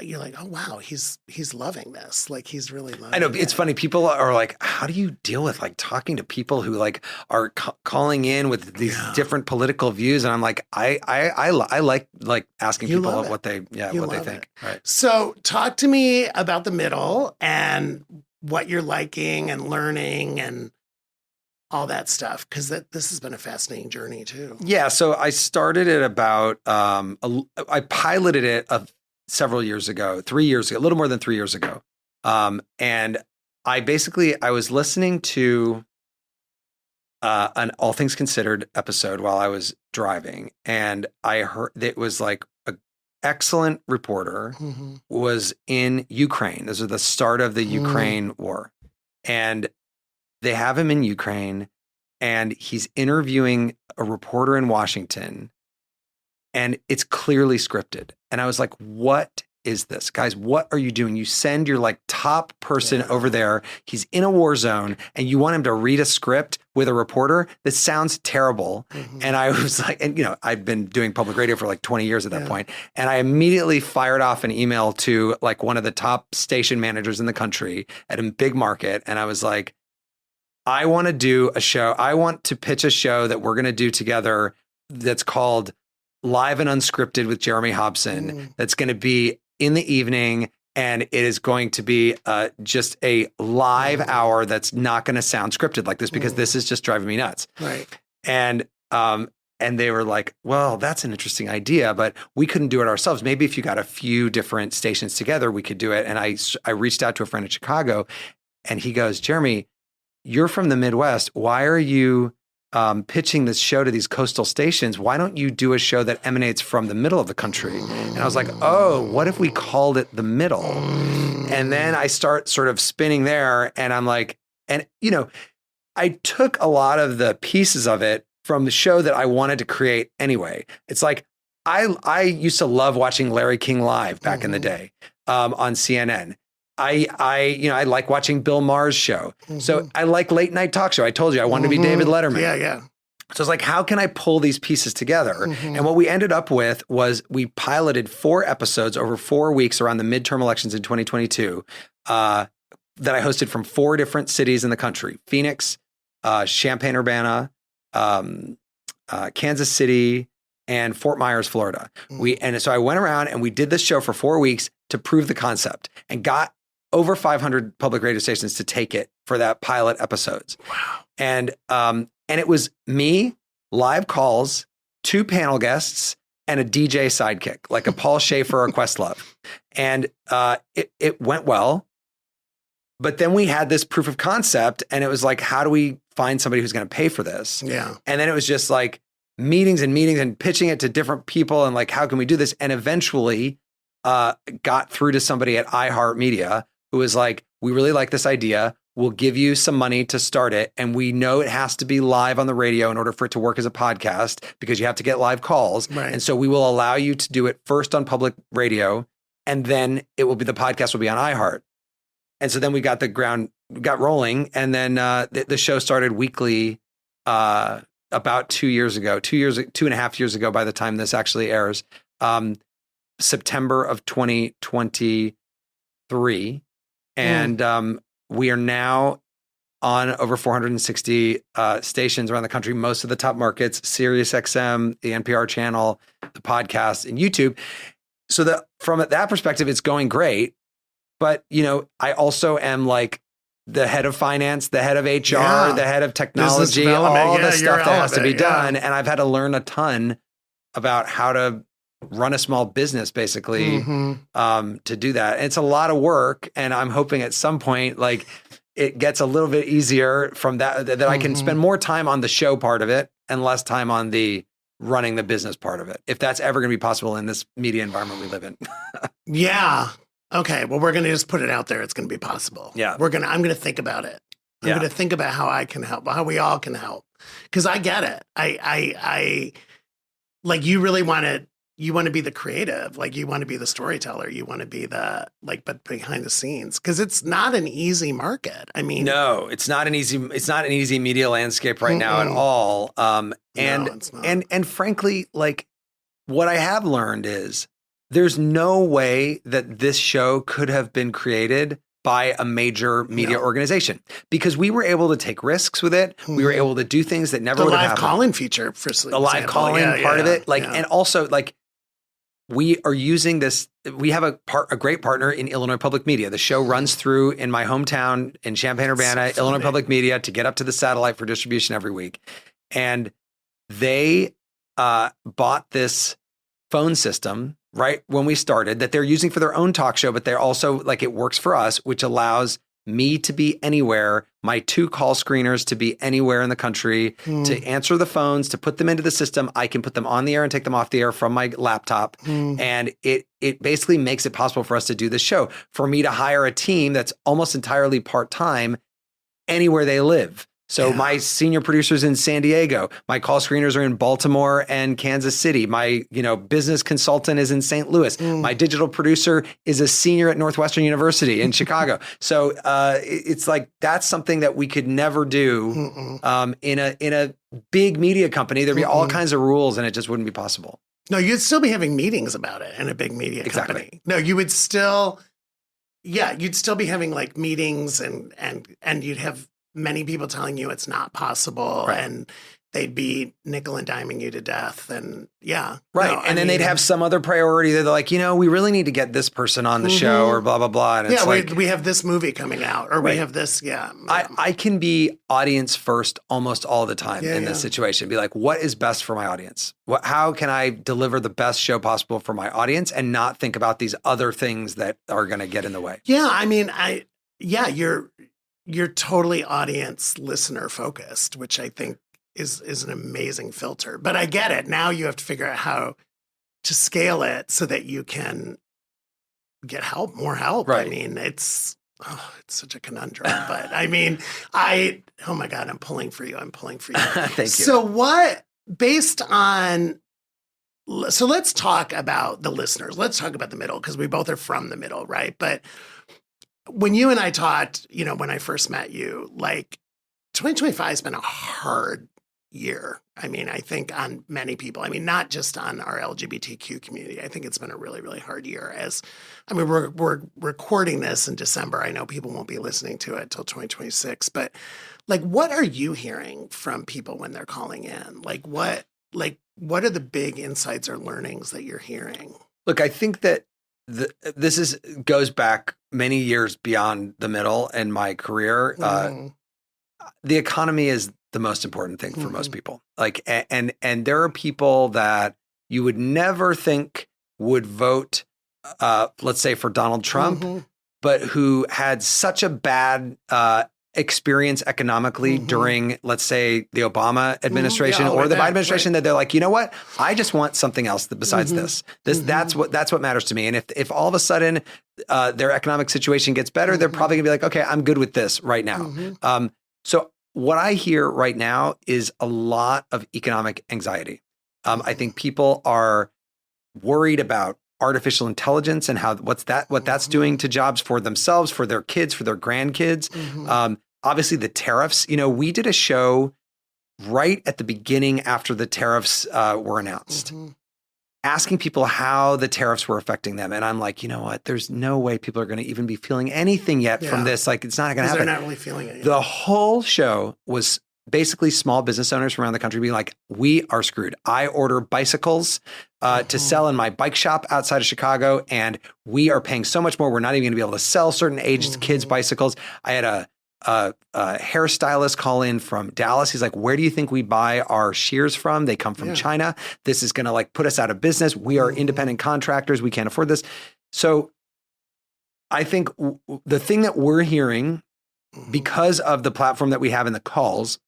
you're like, oh wow, he's loving this. Like he's really loving it. I know it's funny. People are like, how do you deal with like talking to people who like are calling in with these different political views? And I'm like, I like asking people what they think. Right. So talk to me about the middle and what you're liking and learning and all that stuff, because this has been a fascinating journey too. Yeah. So I started it about I piloted it several years ago, 3 years ago, a little more than 3 years ago. And I was listening to an All Things Considered episode while I was driving. And I heard it was like an excellent reporter was in Ukraine. This was the start of the Ukraine war. And they have him in Ukraine and he's interviewing a reporter in Washington. And it's clearly scripted. And I was like, what is this? Guys, what are you doing? You send your like top person over there. He's in a war zone and you want him to read a script with a reporter? This sounds terrible. And I was like, and you know, I'd been doing public radio for like 20 years at that point. And I immediately fired off an email to like one of the top station managers in the country at a big market. And I was like, I want to do a show. I want to pitch a show that we're going to do together that's called Live and Unscripted with Jeremy Hobson. That's going to be in the evening, and it is going to be just a live hour that's not going to sound scripted like this, because this is just driving me nuts. Right. And they were like, well, that's an interesting idea, but we couldn't do it ourselves. Maybe if you got a few different stations together, we could do it. And I reached out to a friend in Chicago, and he goes, Jeremy, you're from the Midwest. Why are you pitching this show to these coastal stations? Why don't you do a show that emanates from the middle of the country? And I was like, oh, what if we called it The Middle? And then I start sort of spinning there, and I'm like, and you know, I took a lot of the pieces of it from the show that I wanted to create anyway. It's like, I used to love watching Larry King Live back in the day on CNN. I like watching Bill Maher's show. So I like late night talk show. I told you I wanted to be David Letterman. Yeah. So it's like, how can I pull these pieces together? And what we ended up with was we piloted 4 episodes over 4 weeks around the midterm elections in 2022 that I hosted from 4 different cities in the country: Phoenix, Champaign-Urbana, Kansas City, and Fort Myers, Florida. So I went around and we did this show for 4 weeks to prove the concept, and got over 500 public radio stations to take it for that pilot episodes. Wow. And it was me, live calls, 2 panel guests, and a DJ sidekick, like a Paul Schaefer or Questlove. And it went well. But then we had this proof of concept, and it was like, how do we find somebody who's going to pay for this? Yeah. And then it was just like meetings and pitching it to different people, and like, how can we do this? And eventually got through to somebody at iHeartMedia who was like, we really like this idea. We'll give you some money to start it. And we know it has to be live on the radio in order for it to work as a podcast, because you have to get live calls. Right. And so we will allow you to do it first on public radio, and then the podcast will be on iHeart. And so then we got rolling. And then the show started weekly about 2 years ago, 2.5 years ago, by the time this actually airs, September of 2023. And we are now on over 460 stations around the country, most of the top markets: Sirius XM, the NPR channel, the podcast, and YouTube. So from that perspective, it's going great. But, you know, I also am like the head of finance, the head of HR, the head of technology, all the stuff that has to be done. And I've had to learn a ton about how to run a small business, basically, to do that. And it's a lot of work. And I'm hoping at some point, like, it gets a little bit easier from that I can spend more time on the show part of it and less time on the running the business part of it, if that's ever going to be possible in this media environment we live in. Yeah. Okay. Well, we're going to just put it out there. It's going to be possible. Yeah. I'm going to think about it. I'm going to think about how I can help, how we all can help. Because I get it. I like, you really want to be the creative, like you want to be the storyteller, you want to be but behind the scenes, because it's not an easy market. I mean, no, it's not an easy media landscape right now at all. No, it's not. And frankly, like, what I have learned is there's no way that this show could have been created by a major media organization, because we were able to take risks with it. We were able to do things that never would have happened. The live call-in feature, for the live call-in part of it, and also like, we are using this. We have a great partner in Illinois Public Media. The show runs through in my hometown in Champaign-Urbana, Illinois Public Media, to get up to the satellite for distribution every week. And they bought this phone system right when we started that they're using for their own talk show, but they're also like, it works for us, which allows me to be anywhere, my 2 call screeners to be anywhere in the country, to answer the phones, to put them into the system. I can put them on the air and take them off the air from my laptop. And it basically makes it possible for us to do this show, for me to hire a team that's almost entirely part-time anywhere they live. So my senior producer's in San Diego. My call screeners are in Baltimore and Kansas City. My, business consultant is in St. Louis. My digital producer is a senior at Northwestern University in Chicago. So it's like, that's something that we could never do in a big media company. There'd be all kinds of rules, and it just wouldn't be possible. No, you'd still be having meetings about it in a big media company. No, you would still, you'd still be having like meetings, and you'd have many people telling you it's not possible, and they'd be nickel and diming you to death. And and then they'd have some other priority that they're like, we really need to get this person on the show, or blah, blah, blah. And it's we have this movie coming out, or we have this. I can be audience first almost all the time in this situation. Be like, what is best for my audience? How can I deliver the best show possible for my audience and not think about these other things that are going to get in the way? Yeah. I mean, you're totally audience listener focused, which I think is an amazing filter. But I get it. Now you have to figure out how to scale it so that you can get more help. Right. I mean, it's such a conundrum. But I mean, oh my God, I'm pulling for you. Thank you. So so let's talk about the listeners. Let's talk about the middle, because we both are from the middle, right? But when you and I talked, when I first met you, like 2025 has been a hard year. I mean, I think on many people, not just on our LGBTQ community, I think it's been a really, really hard year. We're recording this in December. I know people won't be listening to it till 2026, but like, what are you hearing from people when they're calling in? What are the big insights or learnings that you're hearing? Look, I think that this goes back many years beyond the middle in my career. The economy is the most important thing for most people. Like, and there are people that you would never think would vote, let's say, for Donald Trump, but who had such a bad experience economically during, let's say, the Obama administration or the Biden administration, that they're like, you know what? I just want something else besides this. That's what matters to me. And if all of a sudden their economic situation gets better, they're probably gonna be like, okay, I'm good with this right now. So what I hear right now is a lot of economic anxiety. I think people are worried about artificial intelligence and what that's doing to jobs for themselves, for their kids, for their grandkids. Obviously the tariffs, we did a show right at the beginning after the tariffs were announced, asking people how the tariffs were affecting them. And I'm like, you know what? There's no way people are going to even be feeling anything yet from this. Like, it's not going to happen. They're not really feeling it yet. The whole show was basically small business owners from around the country being like, we are screwed. I order bicycles to sell in my bike shop outside of Chicago, and we are paying so much more. We're not even going to be able to sell certain aged kids bicycles. I had a hairstylist call in from Dallas. He's like, where do you think we buy our shears from? They come from China. This is going to put us out of business. We are independent contractors. We can't afford this. So I think the thing that we're hearing because of the platform that we have in the calls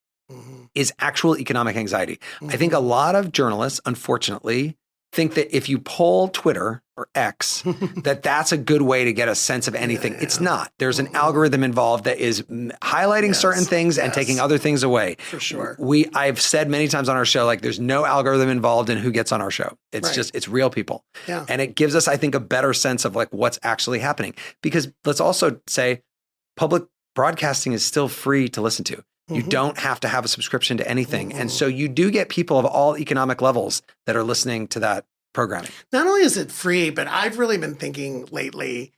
is actual economic anxiety. I think a lot of journalists, unfortunately, think that if you poll Twitter or X, that's a good way to get a sense of anything. It's not. There's an algorithm involved that is highlighting certain things and taking other things away. For sure. I've said many times on our show, like there's no algorithm involved in who gets on our show. It's just, it's real people. Yeah. And it gives us, I think, a better sense of like what's actually happening. Because let's also say public broadcasting is still free to listen to. You don't have to have a subscription to anything. And so you do get people of all economic levels that are listening to that programming. Not only is it free, but I've really been thinking lately,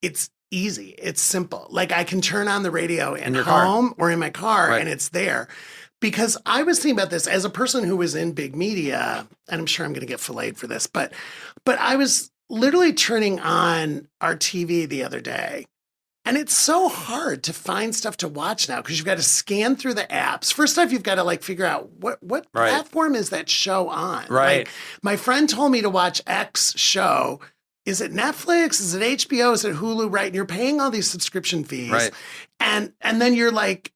it's easy. It's simple. Like I can turn on the radio at home or in my car and it's there. Because I was thinking about this as a person who was in big media, and I'm sure I'm going to get filleted for this, but I was literally turning on our TV the other day. And it's so hard to find stuff to watch now because you've got to scan through the apps. First off, you've got to like figure out what platform is that show on. Right. Like, my friend told me to watch X show. Is it Netflix? Is it HBO? Is it Hulu? Right. And you're paying all these subscription fees. Right. And then you're like,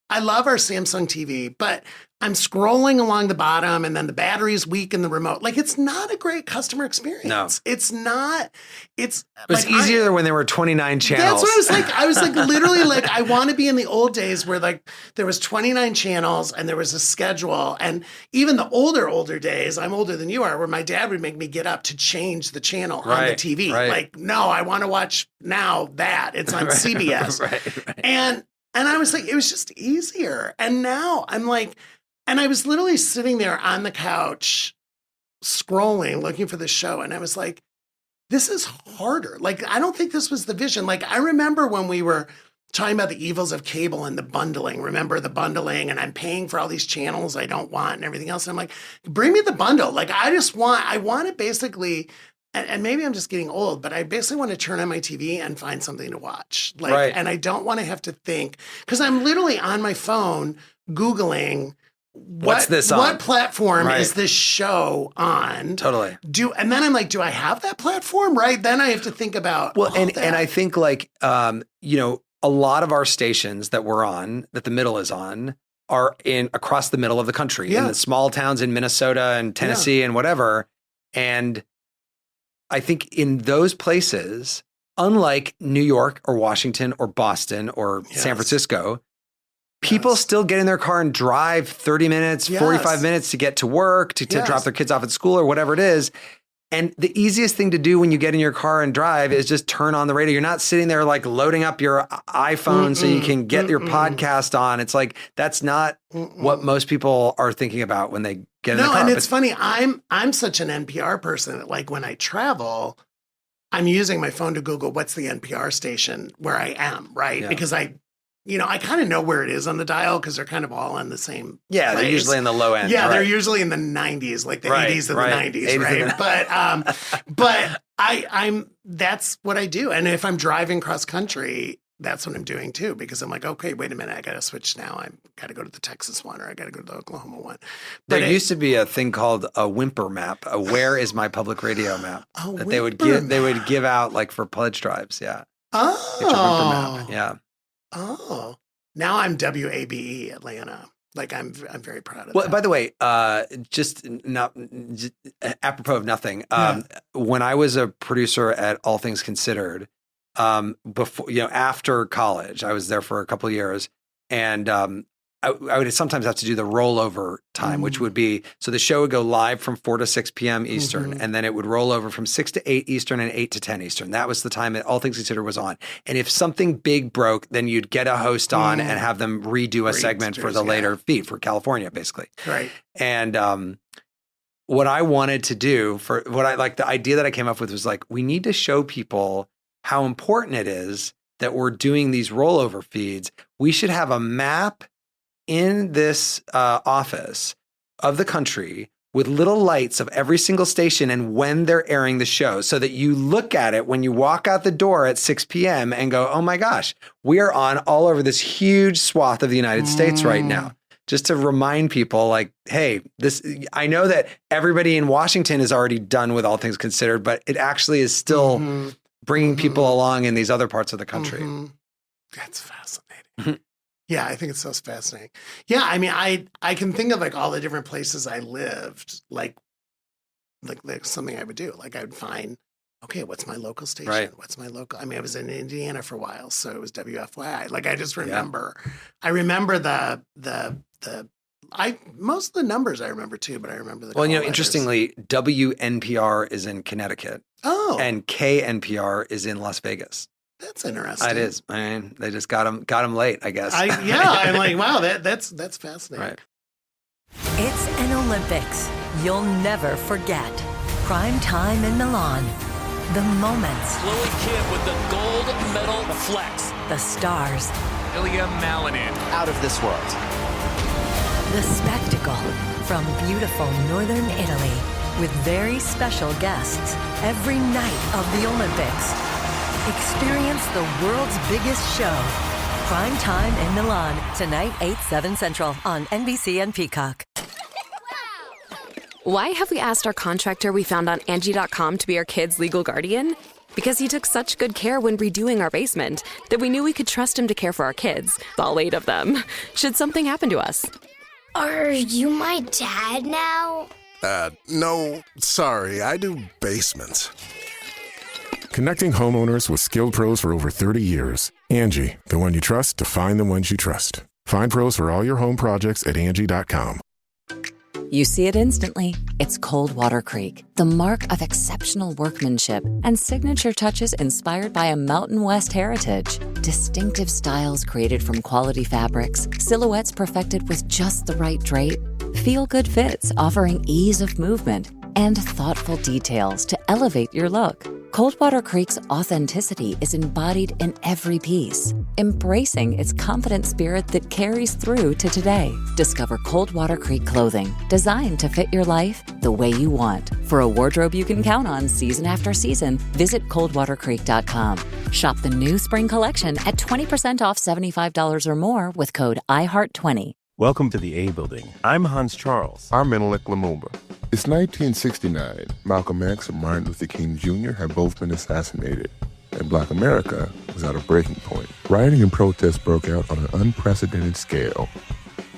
I love our Samsung TV, but I'm scrolling along the bottom and then the battery's weak in the remote. Like, it's not a great customer experience. No. It's not. It's easier when there were 29 channels. That's what I was like. I was like, literally like, I want to be in the old days where like there was 29 channels and there was a schedule. And even the older days, I'm older than you are, where my dad would make me get up to change the channel on the TV. Right. Like, no, I want to watch now that. It's on CBS. Right. And I was like, it was just easier. And now I'm like, and I was literally sitting there on the couch scrolling, looking for the show. And I was like, this is harder. Like, I don't think this was the vision. Like, I remember when we were talking about the evils of cable and the bundling. Remember the bundling? And I'm paying for all these channels I don't want and everything else. And I'm like, bring me the bundle. Like, I want to basically, and maybe I'm just getting old, but I basically want to turn on my TV and find something to watch. Like, and I don't want to have to think, because I'm literally on my phone Googling, what's this on? What platform is this show on? Totally. And then I'm like, do I have that platform? Right. Then I have to think about and I think like you know, a lot of our stations that we're on, that the middle is on, are in across the middle of the country, in the small towns in Minnesota and Tennessee and whatever. And I think in those places, unlike New York or Washington or Boston or San Francisco, people still get in their car and drive 30 minutes, 45 minutes to get to work, to drop their kids off at school or whatever it is. And the easiest thing to do when you get in your car and drive is just turn on the radio. You're not sitting there like loading up your iPhone so you can get your podcast on. It's like, that's not what most people are thinking about when they get in the car. No, and it's funny. I'm such an NPR person that like when I travel, I'm using my phone to Google what's the NPR station where I am, right? Yeah. Because I kind of know where it is on the dial because they're kind of all on the same place. They're usually in the low end. Yeah, they're usually in the 90s, like the 80s and the 90s, right? But I'm that's what I do. And if I'm driving cross country, that's what I'm doing too, because I'm like, okay, wait a minute, I got to switch now. I got to go to the Texas one or I got to go to the Oklahoma one. But there used to be a thing called a whimper map, a Where Is My Public Radio map that they would give out like for pledge drives. Yeah. Oh. It's a whimper map. Yeah. Oh, now I'm WABE Atlanta. Like I'm very proud of that. Well, by the way, just apropos of nothing. When I was a producer at All Things Considered, before, after college, I was there for a couple of years, and I would sometimes have to do the rollover time, which would be, so the show would go live from 4 to 6 p.m. Eastern, and then it would roll over from 6 to 8 Eastern and 8 to 10 Eastern. That was the time that All Things Considered was on. And if something big broke, then you'd get a host on and have them redo a segment for the later feed for California, basically. Right. And what I wanted to do the idea that I came up with was like, we need to show people how important it is that we're doing these rollover feeds. We should have a map in this office of the country with little lights of every single station and when they're airing the show, so that you look at it when you walk out the door at 6 p.m. and go, oh my gosh, we are on all over this huge swath of the United States right now. Just to remind people like, hey, I know that everybody in Washington is already done with All Things Considered, but it actually is still bringing people along in these other parts of the country. That's fascinating. Yeah, I think it's so fascinating. Yeah, I mean, I can think of like all the different places I lived, like that's something I would do. Like I would find, okay, what's my local station? Right. What's my local? I mean, I was in Indiana for a while, so it was WFYI. Like I just remember, I remember most of the numbers I remember too, but I remember the Well, call letters. interestingly, WNPR is in Connecticut. Oh. And KNPR is in Las Vegas. That's interesting. It is. I mean, they just got them late, I guess. I'm like, wow, that's fascinating. Right. It's an Olympics you'll never forget. Prime time in Milan. The moments. Chloe Kim with the gold medal flex. The stars. Ilya Malinin. Out of this world. The spectacle from beautiful northern Italy with very special guests every night of the Olympics. Experience the world's biggest show. Prime time in Milan. Tonight, 8/7 Central on NBC and Peacock. Why have we asked our contractor we found on Angie.com to be our kids' legal guardian? Because he took such good care when redoing our basement that we knew we could trust him to care for our kids, all 8 of them, should something happen to us. Are you my dad now? No, sorry, I do basements. Connecting homeowners with skilled pros for over 30 years. Angie, the one you trust to find the ones you trust. Find pros for all your home projects at Angie.com. You see it instantly. It's Coldwater Creek, the mark of exceptional workmanship and signature touches inspired by a Mountain West heritage. Distinctive styles created from quality fabrics, silhouettes perfected with just the right drape, feel-good fits offering ease of movement, and thoughtful details to elevate your look. Coldwater Creek's authenticity is embodied in every piece, embracing its confident spirit that carries through to today. Discover Coldwater Creek clothing, designed to fit your life the way you want. For a wardrobe you can count on season after season, visit coldwatercreek.com. Shop the new spring collection at 20% off $75 or more with code IHEART20. Welcome to the A Building. I'm Hans Charles. I'm Menelik Lumumba. It's 1969. Malcolm X and Martin Luther King Jr. had both been assassinated, and Black America was at a breaking point. Rioting and protests broke out on an unprecedented scale.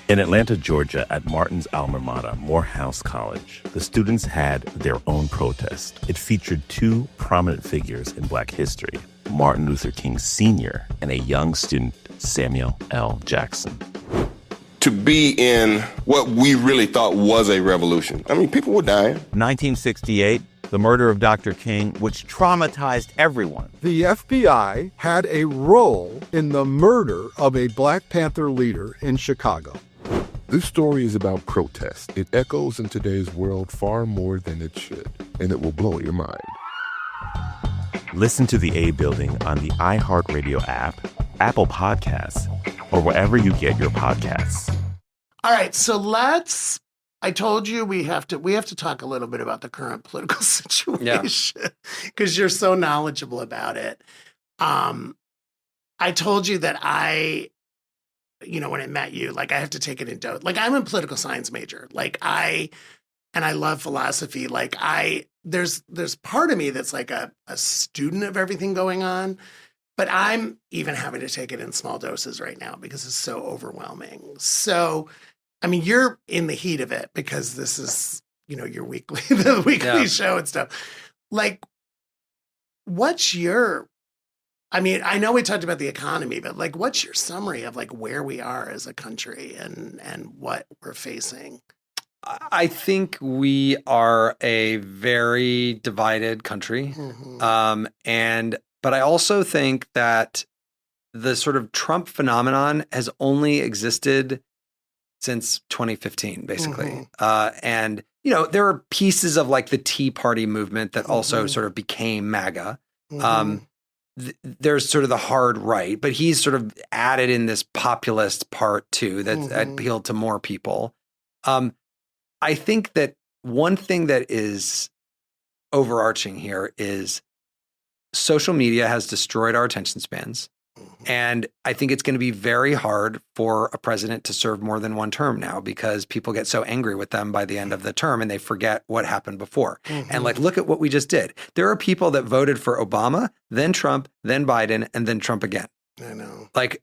In Atlanta, Georgia, at Martin's alma mater, Morehouse College, the students had their own protest. It featured 2 prominent figures in Black history, Martin Luther King Sr. and a young student, Samuel L. Jackson. To be in what we really thought was a revolution. I mean, people were dying. 1968, the murder of Dr. King, which traumatized everyone. The FBI had a role in the murder of a Black Panther leader in Chicago. This story is about protest. It echoes in today's world far more than it should, and it will blow your mind. Listen to the A Building on the iHeartRadio app, Apple Podcasts, or wherever you get your podcasts. All right, so I told you we have to talk a little bit about the current political situation because you're so knowledgeable about it. I told you that when I met you, like I have to take it in dose. Like I'm a political science major. And I love philosophy. Like there's part of me that's like a student of everything going on. But I'm even having to take it in small doses right now because it's so overwhelming. So, I mean, you're in the heat of it because this is, your weekly show and stuff. Like, I know we talked about the economy, but like, what's your summary of like where we are as a country and what we're facing? I think we are a very divided country. Mm-hmm. But I also think that the sort of Trump phenomenon has only existed since 2015, basically. Mm-hmm. There are pieces of like the Tea Party movement that also sort of became MAGA. Mm-hmm. There's sort of the hard right, but he's sort of added in this populist part too that appealed to more people. I think that one thing that is overarching here is social media has destroyed our attention spans. And I think it's going to be very hard for a president to serve more than one term now because people get so angry with them by the end of the term and they forget what happened before. Mm-hmm. And like, look at what we just did. There are people that voted for Obama, then Trump, then Biden, and then Trump again. I know. Like,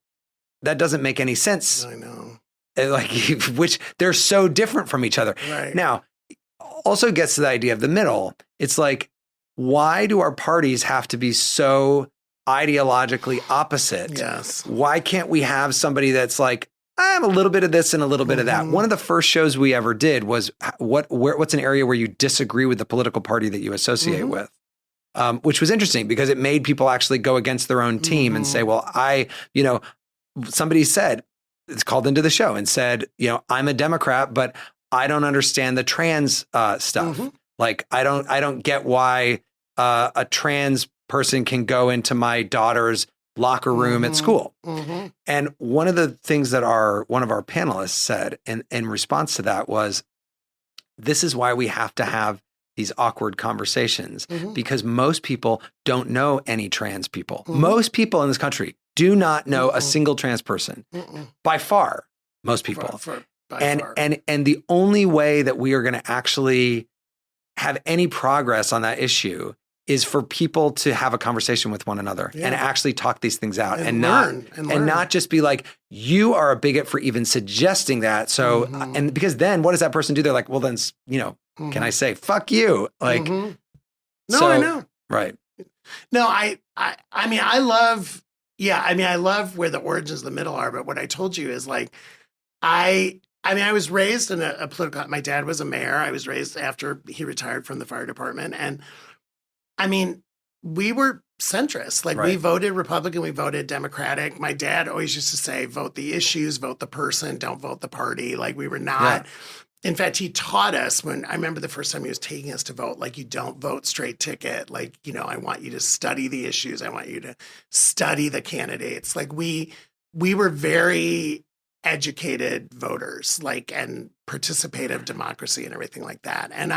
that doesn't make any sense. I know. Like, which they're so different from each other. Right. Now, also gets to the idea of the middle. It's like, why do our parties have to be so ideologically opposite? Yes. Why can't we have somebody that's like, I have a little bit of this and a little bit of that? One of the first shows we ever did was what's an area where you disagree with the political party that you associate with? Which was interesting because it made people actually go against their own team and say, well, somebody said, it's called into the show and said, I'm a Democrat, but I don't understand the trans stuff. Like, I don't get why a trans person can go into my daughter's locker room at school. And one of the things that one of our panelists said in response to that was, this is why we have to have these awkward conversations, because most people don't know any trans people. Most people in this country do not know a single trans person. By far, most people. And the only way that we are going to actually have any progress on that issue is for people to have a conversation with one another and actually talk these things out and not just be like, you are a bigot for even suggesting that. So, and because then what does that person do? They're like, well, then, can I say, fuck you? Like, no, I know. Right. No, I mean, I love where the origins of the middle are. But what I told you is like, I was raised in a political, my dad was a mayor. I was raised after he retired from the fire department. And I mean, we were centrist. Like, we voted Republican, we voted Democratic. My dad always used to say, vote the issues, vote the person, don't vote the party. Like, we were not. In fact, he taught us I remember the first time he was taking us to vote, like, you don't vote straight ticket. Like, I want you to study the issues. I want you to study the candidates. Like, we were very educated voters, like, and participative democracy and everything like that. And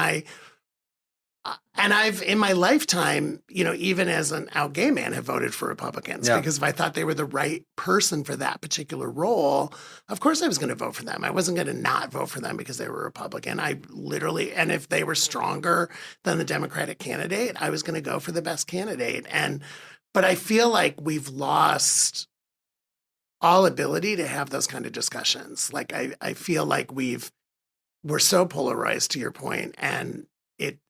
I've, in my lifetime, even as an out gay man, have voted for Republicans because if I thought they were the right person for that particular role, of course I was going to vote for them. I wasn't going to not vote for them because they were Republican. I literally, and if they were stronger than the Democratic candidate, I was going to go for the best candidate. But I feel like we've lost all ability to have those kind of discussions. Like, I feel like we're so polarized, to your point, and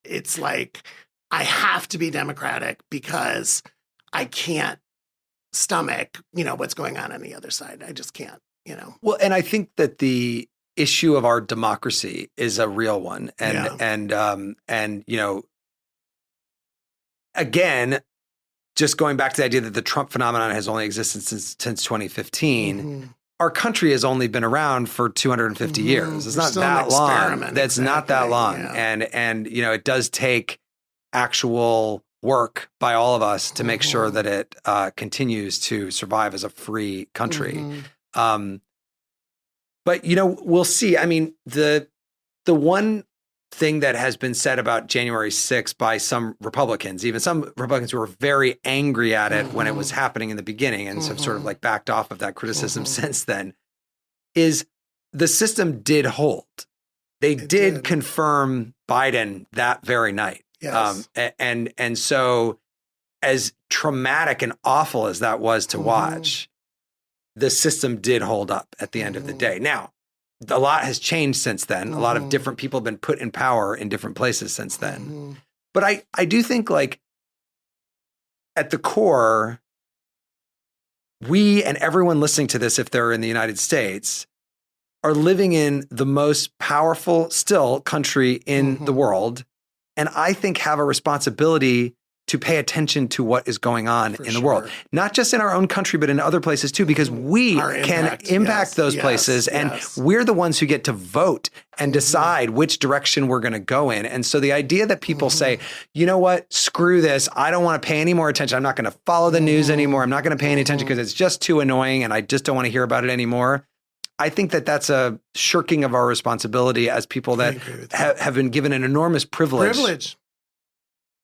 it's like, I have to be Democratic because I can't stomach, what's going on the other side. I just can't, Well, and I think that the issue of our democracy is a real one. And again, just going back to the idea that the Trump phenomenon has only existed since 2015. Our country has only been around for 250 years. It's not that long. That's not that long. Yeah. And it does take actual work by all of us to make sure that it continues to survive as a free country. But we'll see. I mean, the one thing that has been said about January 6th by some Republicans, even some Republicans who were very angry at it when it was happening in the beginning and have sort of like backed off of that criticism since then, is the system did hold. They did confirm Biden that very night. Yes. And so as traumatic and awful as that was to watch, the system did hold up at the end of the day. Now, a lot has changed since then. A lot of different people have been put in power in different places since then. But I do think, like, at the core, we and everyone listening to this, if they're in the United States, are living in the most powerful still country in the world. And I think have a responsibility to pay attention to what is going on in the world, not just in our own country, but in other places too, because we can impact those places. And we're the ones who get to vote and decide which direction we're going to go in. And so the idea that people say, you know what, screw this. I don't want to pay any more attention. I'm not going to follow the news anymore. I'm not going to pay any attention because it's just too annoying and I just don't want to hear about it anymore. I think that that's a shirking of our responsibility as people that have been given an enormous privilege.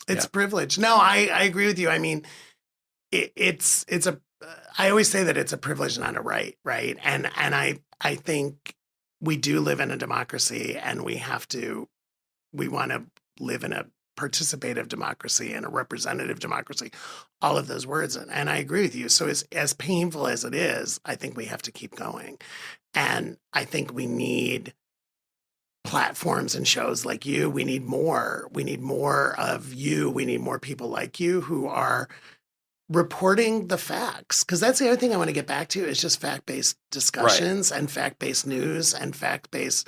It's privilege. No, I agree with you. I mean, I always say that it's a privilege, not a right? And I think we do live in a democracy, and we want to live in a participative democracy and a representative democracy, all of those words. And I agree with you. So as painful as it is, I think we have to keep going. And I think we need platforms and shows like you. We need more. We need more of you. We need more people like you who are reporting the facts. Because that's the other thing I want to get back to is just fact-based discussions and fact-based news and fact-based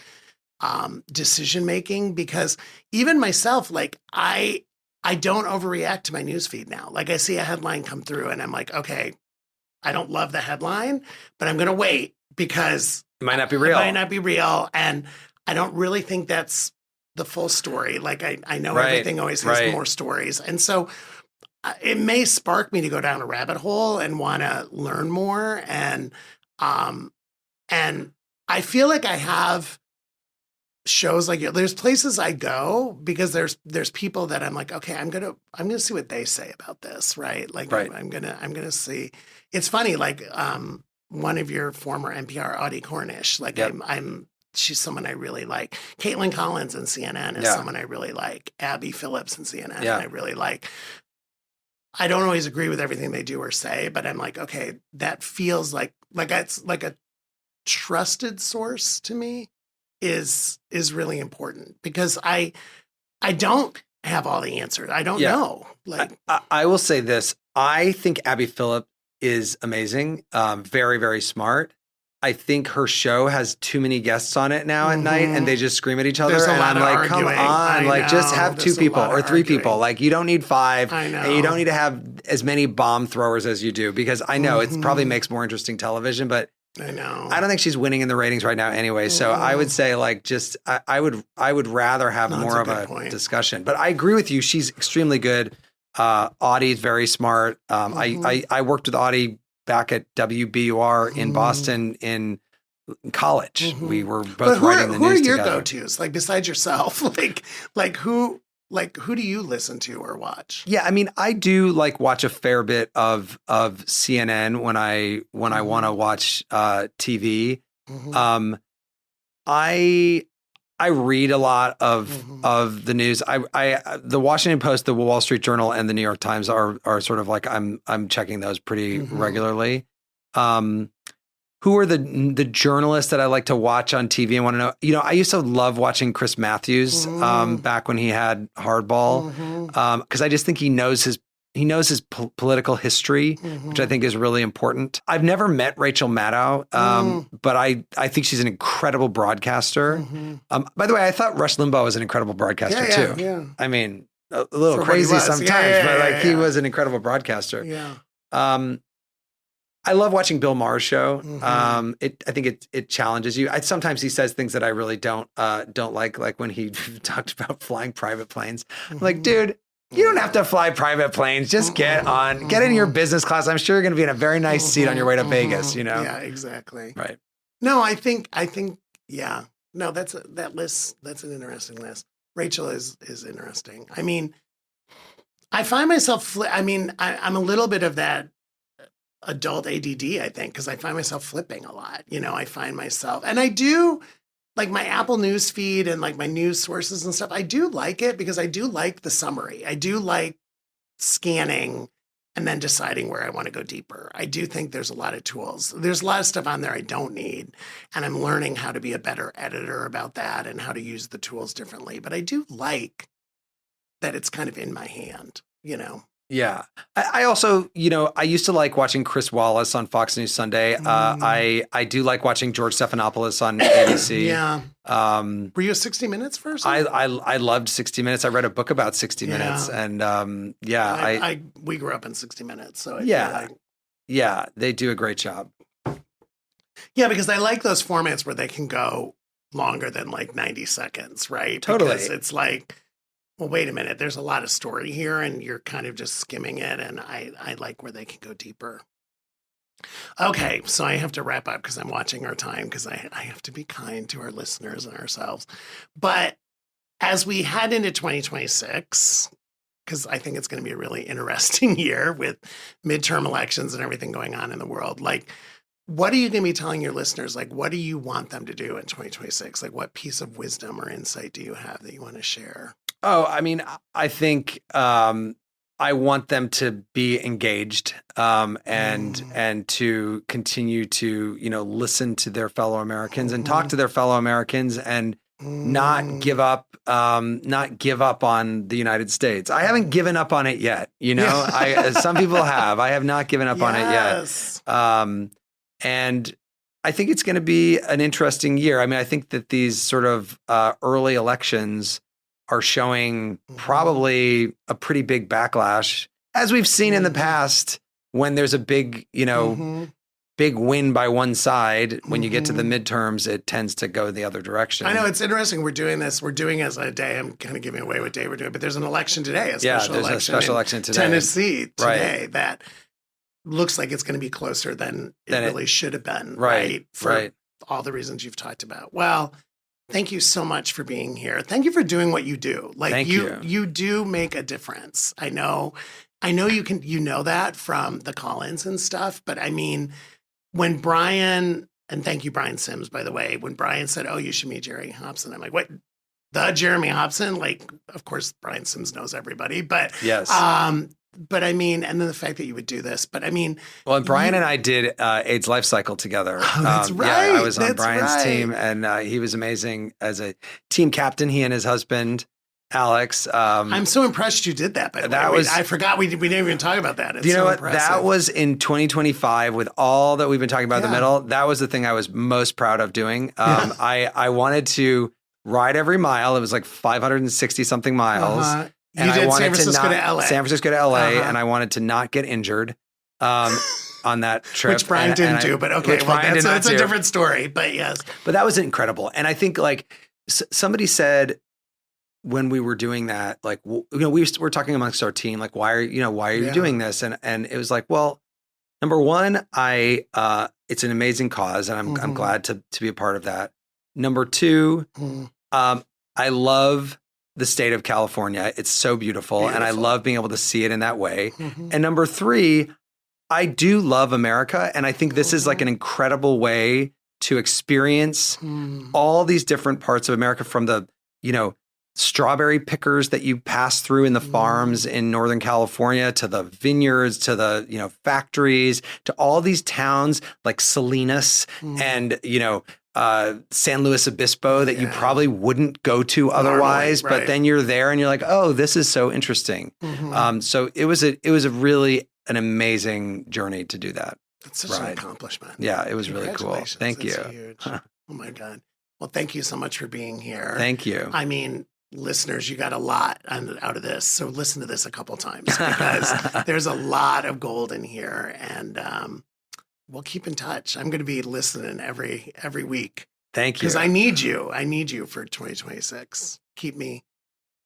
decision-making. Because even myself, like I don't overreact to my newsfeed now. Like I see a headline come through and I'm like, okay, I don't love the headline, but I'm going to wait because it might not be real. It might not be real. And I don't really think that's the full story. Like I know everything always has more stories. And so it may spark me to go down a rabbit hole and want to learn more. And I feel like I have shows like there's places I go because there's people that I'm like, okay, I'm gonna see what they say about this, right? Like I'm gonna see. It's funny, like one of your former NPR Audie Cornish, like she's someone I really like. Caitlin Collins in CNN is someone I really like. Abby Phillips in CNN I really like. I don't always agree with everything they do or say, but I'm like, okay, that feels like it's like a trusted source to me is really important because I don't have all the answers. I don't know. Like I will say this. I think Abby Phillip is amazing. Very, very smart. I think her show has too many guests on it now at night and they just scream at each other. And I'm like, come on, like just have two people or three people. Like you don't need five and you don't need to have as many bomb throwers as you do because I know it probably makes more interesting television, but I know. I don't think she's winning in the ratings right now anyway. So I would say like just I would rather have more of a discussion. But I agree with you. She's extremely good. Audie's very smart. I worked with Audie back at WBUR in Boston in college. We were both writing the news together. Who are your go-tos? Like besides yourself, like who do you listen to or watch? Yeah, I mean, I do like watch a fair bit of CNN when I want to watch TV. I read a lot of the news. The Washington Post, the Wall Street Journal, and the New York Times are sort of like I'm checking those pretty regularly. Who are the journalists that I like to watch on TV and want to know? You know, I used to love watching Chris Matthews back when he had Hardball because I just think he knows his political history, which I think is really important. I've never met Rachel Maddow, but I think she's an incredible broadcaster. By the way, I thought Rush Limbaugh was an incredible broadcaster too. Yeah. I mean, a little crazy sometimes, but he was an incredible broadcaster. Yeah. I love watching Bill Maher's show. I think it challenges you. Sometimes he says things that I really don't like when he talked about flying private planes. I'm like, dude, you don't have to fly private planes. Just get in your business class. I'm sure you're going to be in a very nice seat on your way to Vegas, you know? Yeah, exactly. Right. No, I think, yeah. No, that list, that's an interesting list. Rachel is interesting. I mean, I find myself, I'm a little bit of that adult ADD, I think, because I find myself flipping a lot. You know, I find myself, and I do, like my Apple News feed and like my news sources and stuff, I do like it because I do like the summary. I do like scanning and then deciding where I want to go deeper. I do think there's a lot of tools. There's a lot of stuff on there I don't need. And I'm learning how to be a better editor about that and how to use the tools differently. But I do like that it's kind of in my hand, you know? Yeah. I also, you know, I used to like watching Chris Wallace on Fox News Sunday. I do like watching George Stephanopoulos on ABC. Yeah. Were you a 60 Minutes first? I loved 60 Minutes. I read a book about 60 Minutes and we grew up in 60 Minutes. So yeah, they do a great job. Yeah, because I like those formats where they can go longer than like 90 seconds, right? Totally. Because it's like, well, wait a minute, there's a lot of story here and you're kind of just skimming it. And I like where they can go deeper. Okay, so I have to wrap up because I'm watching our time because I have to be kind to our listeners and ourselves. But as we head into 2026, because I think it's going to be a really interesting year with midterm elections and everything going on in the world, like, what are you going to be telling your listeners? Like, what do you want them to do in 2026? Like, what piece of wisdom or insight do you have that you want to share? Oh, I mean, I think I want them to be engaged and to continue to, you know, listen to their fellow Americans and talk to their fellow Americans and not give up on the United States. I haven't given up on it yet. You know, some people have. I have not given up on it yet. And I think it's going to be an interesting year. I mean, I think that these sort of early elections are showing probably a pretty big backlash, as we've seen in the past when there's a big, big win by one side. When you get to the midterms, it tends to go the other direction. I know, it's interesting. We're doing this. We're doing as a day. I'm kind of giving away what day we're doing, but there's an election today. A special election today. Tennessee today that looks like it's going to be closer than it really should have been. Right. For all the reasons you've talked about. Well, thank you so much for being here. Thank you for doing what you do. Like you do make a difference. I know you know that from the call-ins and stuff, but I mean, when Brian, and thank you, Brian Sims, by the way, when Brian said, "Oh, you should meet Jeremy Hobson," I'm like, "What? The Jeremy Hobson?" Like, of course, Brian Sims knows everybody, but yes. But I mean, and then the fact that you would do this, but I mean, well, and Brian and I did AIDS Life Cycle together. Oh, that's right. Yeah, I was on Brian's team, and he was amazing as a team captain. He and his husband, Alex. I'm so impressed you did that. By the way, I forgot we didn't even talk about that. It's you know what? Impressive. That was in 2025 with all that we've been talking about in the middle. That was the thing I was most proud of doing. I wanted to ride every mile. It was like 560 something miles. And you did San Francisco to LA. San Francisco to LA, and I wanted to not get injured on that trip. Which Brian didn't do, but okay. Well, that's a different story, but yes. But that was incredible. And I think like somebody said when we were doing that, like, we were talking amongst our team, like, why are you doing this? And it was like, well, number one, it's an amazing cause, and I'm glad to be a part of that. Number two, I love the state of California. It's so beautiful, and I love being able to see it in that way. And number three, I do love America, and I think this is like an incredible way to experience all these different parts of America, from the, strawberry pickers that you pass through in the farms in Northern California, to the vineyards, to the, factories, to all these towns like Salinas and, San Luis Obispo that you probably wouldn't go to otherwise, but then you're there and you're like, oh, this is so interesting. So it was a really an amazing journey to do that. It's such an accomplishment. Yeah, it was really cool. Thank you. Huge. Oh my God. Well, thank you so much for being here. Thank you. I mean, listeners, you got a lot out of this. So listen to this a couple times, because there's a lot of gold in here, and we'll keep in touch. I'm going to be listening every week. Thank you. Because I need you. I need you for 2026. Keep me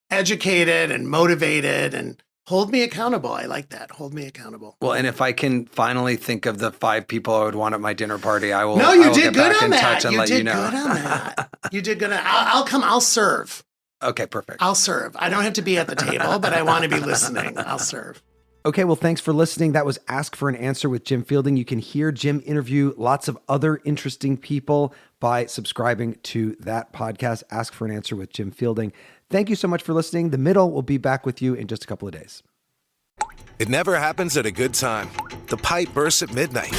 educated and motivated, and hold me accountable. I like that. Hold me accountable. Well, and if I can finally think of the 5 people I would want at my dinner party, I will. No, you get did good back on in that. touch and You let did you know. good on that. You did good on. I'll come. I'll serve. Okay, perfect. I'll serve. I don't have to be at the table, but I want to be listening. I'll serve. Okay, well, thanks for listening. That was Ask for an Answer with Jim Fielding. You can hear Jim interview lots of other interesting people by subscribing to that podcast, Ask for an Answer with Jim Fielding. Thank you so much for listening. The Middle will be back with you in just a couple of days. It never happens at a good time. The pipe bursts at midnight.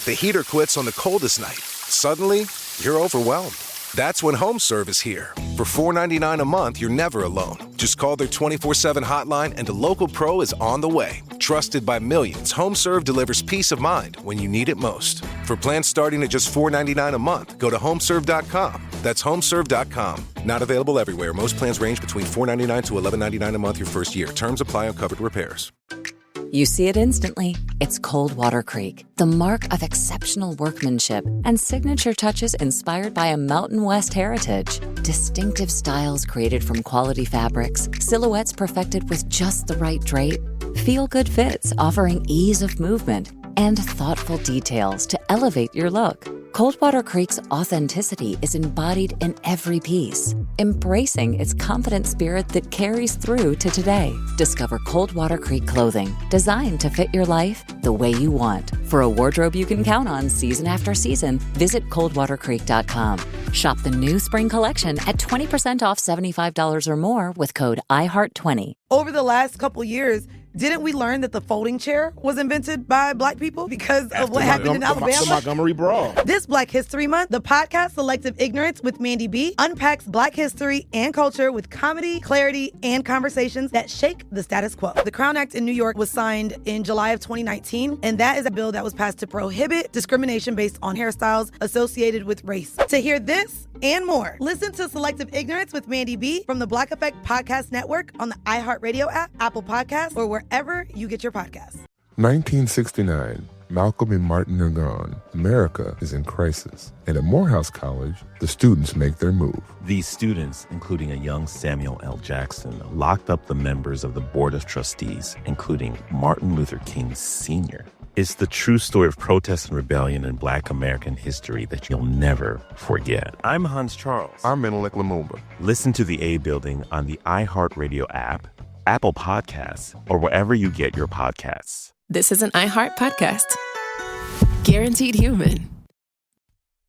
The heater quits on the coldest night. Suddenly, you're overwhelmed. That's when HomeServe is here. For $4.99 a month, you're never alone. Just call their 24/7 hotline and a local pro is on the way. Trusted by millions, HomeServe delivers peace of mind when you need it most. For plans starting at just $4.99 a month, go to HomeServe.com. That's HomeServe.com. Not available everywhere. Most plans range between $4.99 to $11.99 a month your first year. Terms apply on covered repairs. You see it instantly. It's Cold Water Creek, the mark of exceptional workmanship and signature touches inspired by a Mountain West heritage. Distinctive styles created from quality fabrics, silhouettes perfected with just the right drape, feel-good fits offering ease of movement, and thoughtful details to elevate your look. Coldwater Creek's authenticity is embodied in every piece, embracing its confident spirit that carries through to today. Discover Coldwater Creek clothing, designed to fit your life the way you want. For a wardrobe you can count on season after season, visit coldwatercreek.com. Shop the new spring collection at 20% off $75 or more with code IHEART20. over the last couple years, didn't we learn that the folding chair was invented by Black people because of what happened in Alabama? The Montgomery Brawl. This Black History Month, the podcast Selective Ignorance with Mandy B unpacks Black history and culture with comedy, clarity, and conversations that shake the status quo. The Crown Act in New York was signed in July of 2019, and that is a bill that was passed to prohibit discrimination based on hairstyles associated with race. To hear this and more, listen to Selective Ignorance with Mandy B from the Black Effect Podcast Network on the iHeartRadio app, Apple Podcasts, or wherever you get your podcasts. 1969. Malcolm and Martin are gone. America is in crisis. And at Morehouse College, the students make their move. These students, including a young Samuel L. Jackson, locked up the members of the Board of Trustees, including Martin Luther King Sr. It's the true story of protest and rebellion in Black American history that you'll never forget. I'm Hans Charles. I'm Menelik Lumumba. Listen to The A Building on the iHeartRadio app, Apple Podcasts, or wherever you get your podcasts. This is an iHeart podcast. Guaranteed Human.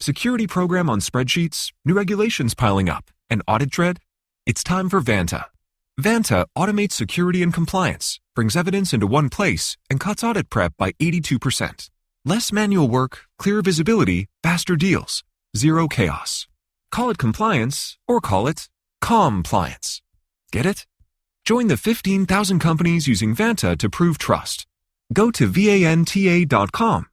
Security program on spreadsheets, new regulations piling up, and audit dread? It's time for Vanta. Vanta automates security and compliance, brings evidence into one place, and cuts audit prep by 82%. Less manual work, clearer visibility, faster deals, zero chaos. Call it compliance or call it compliance. Get it? Join the 15,000 companies using Vanta to prove trust. Go to vanta.com/calm.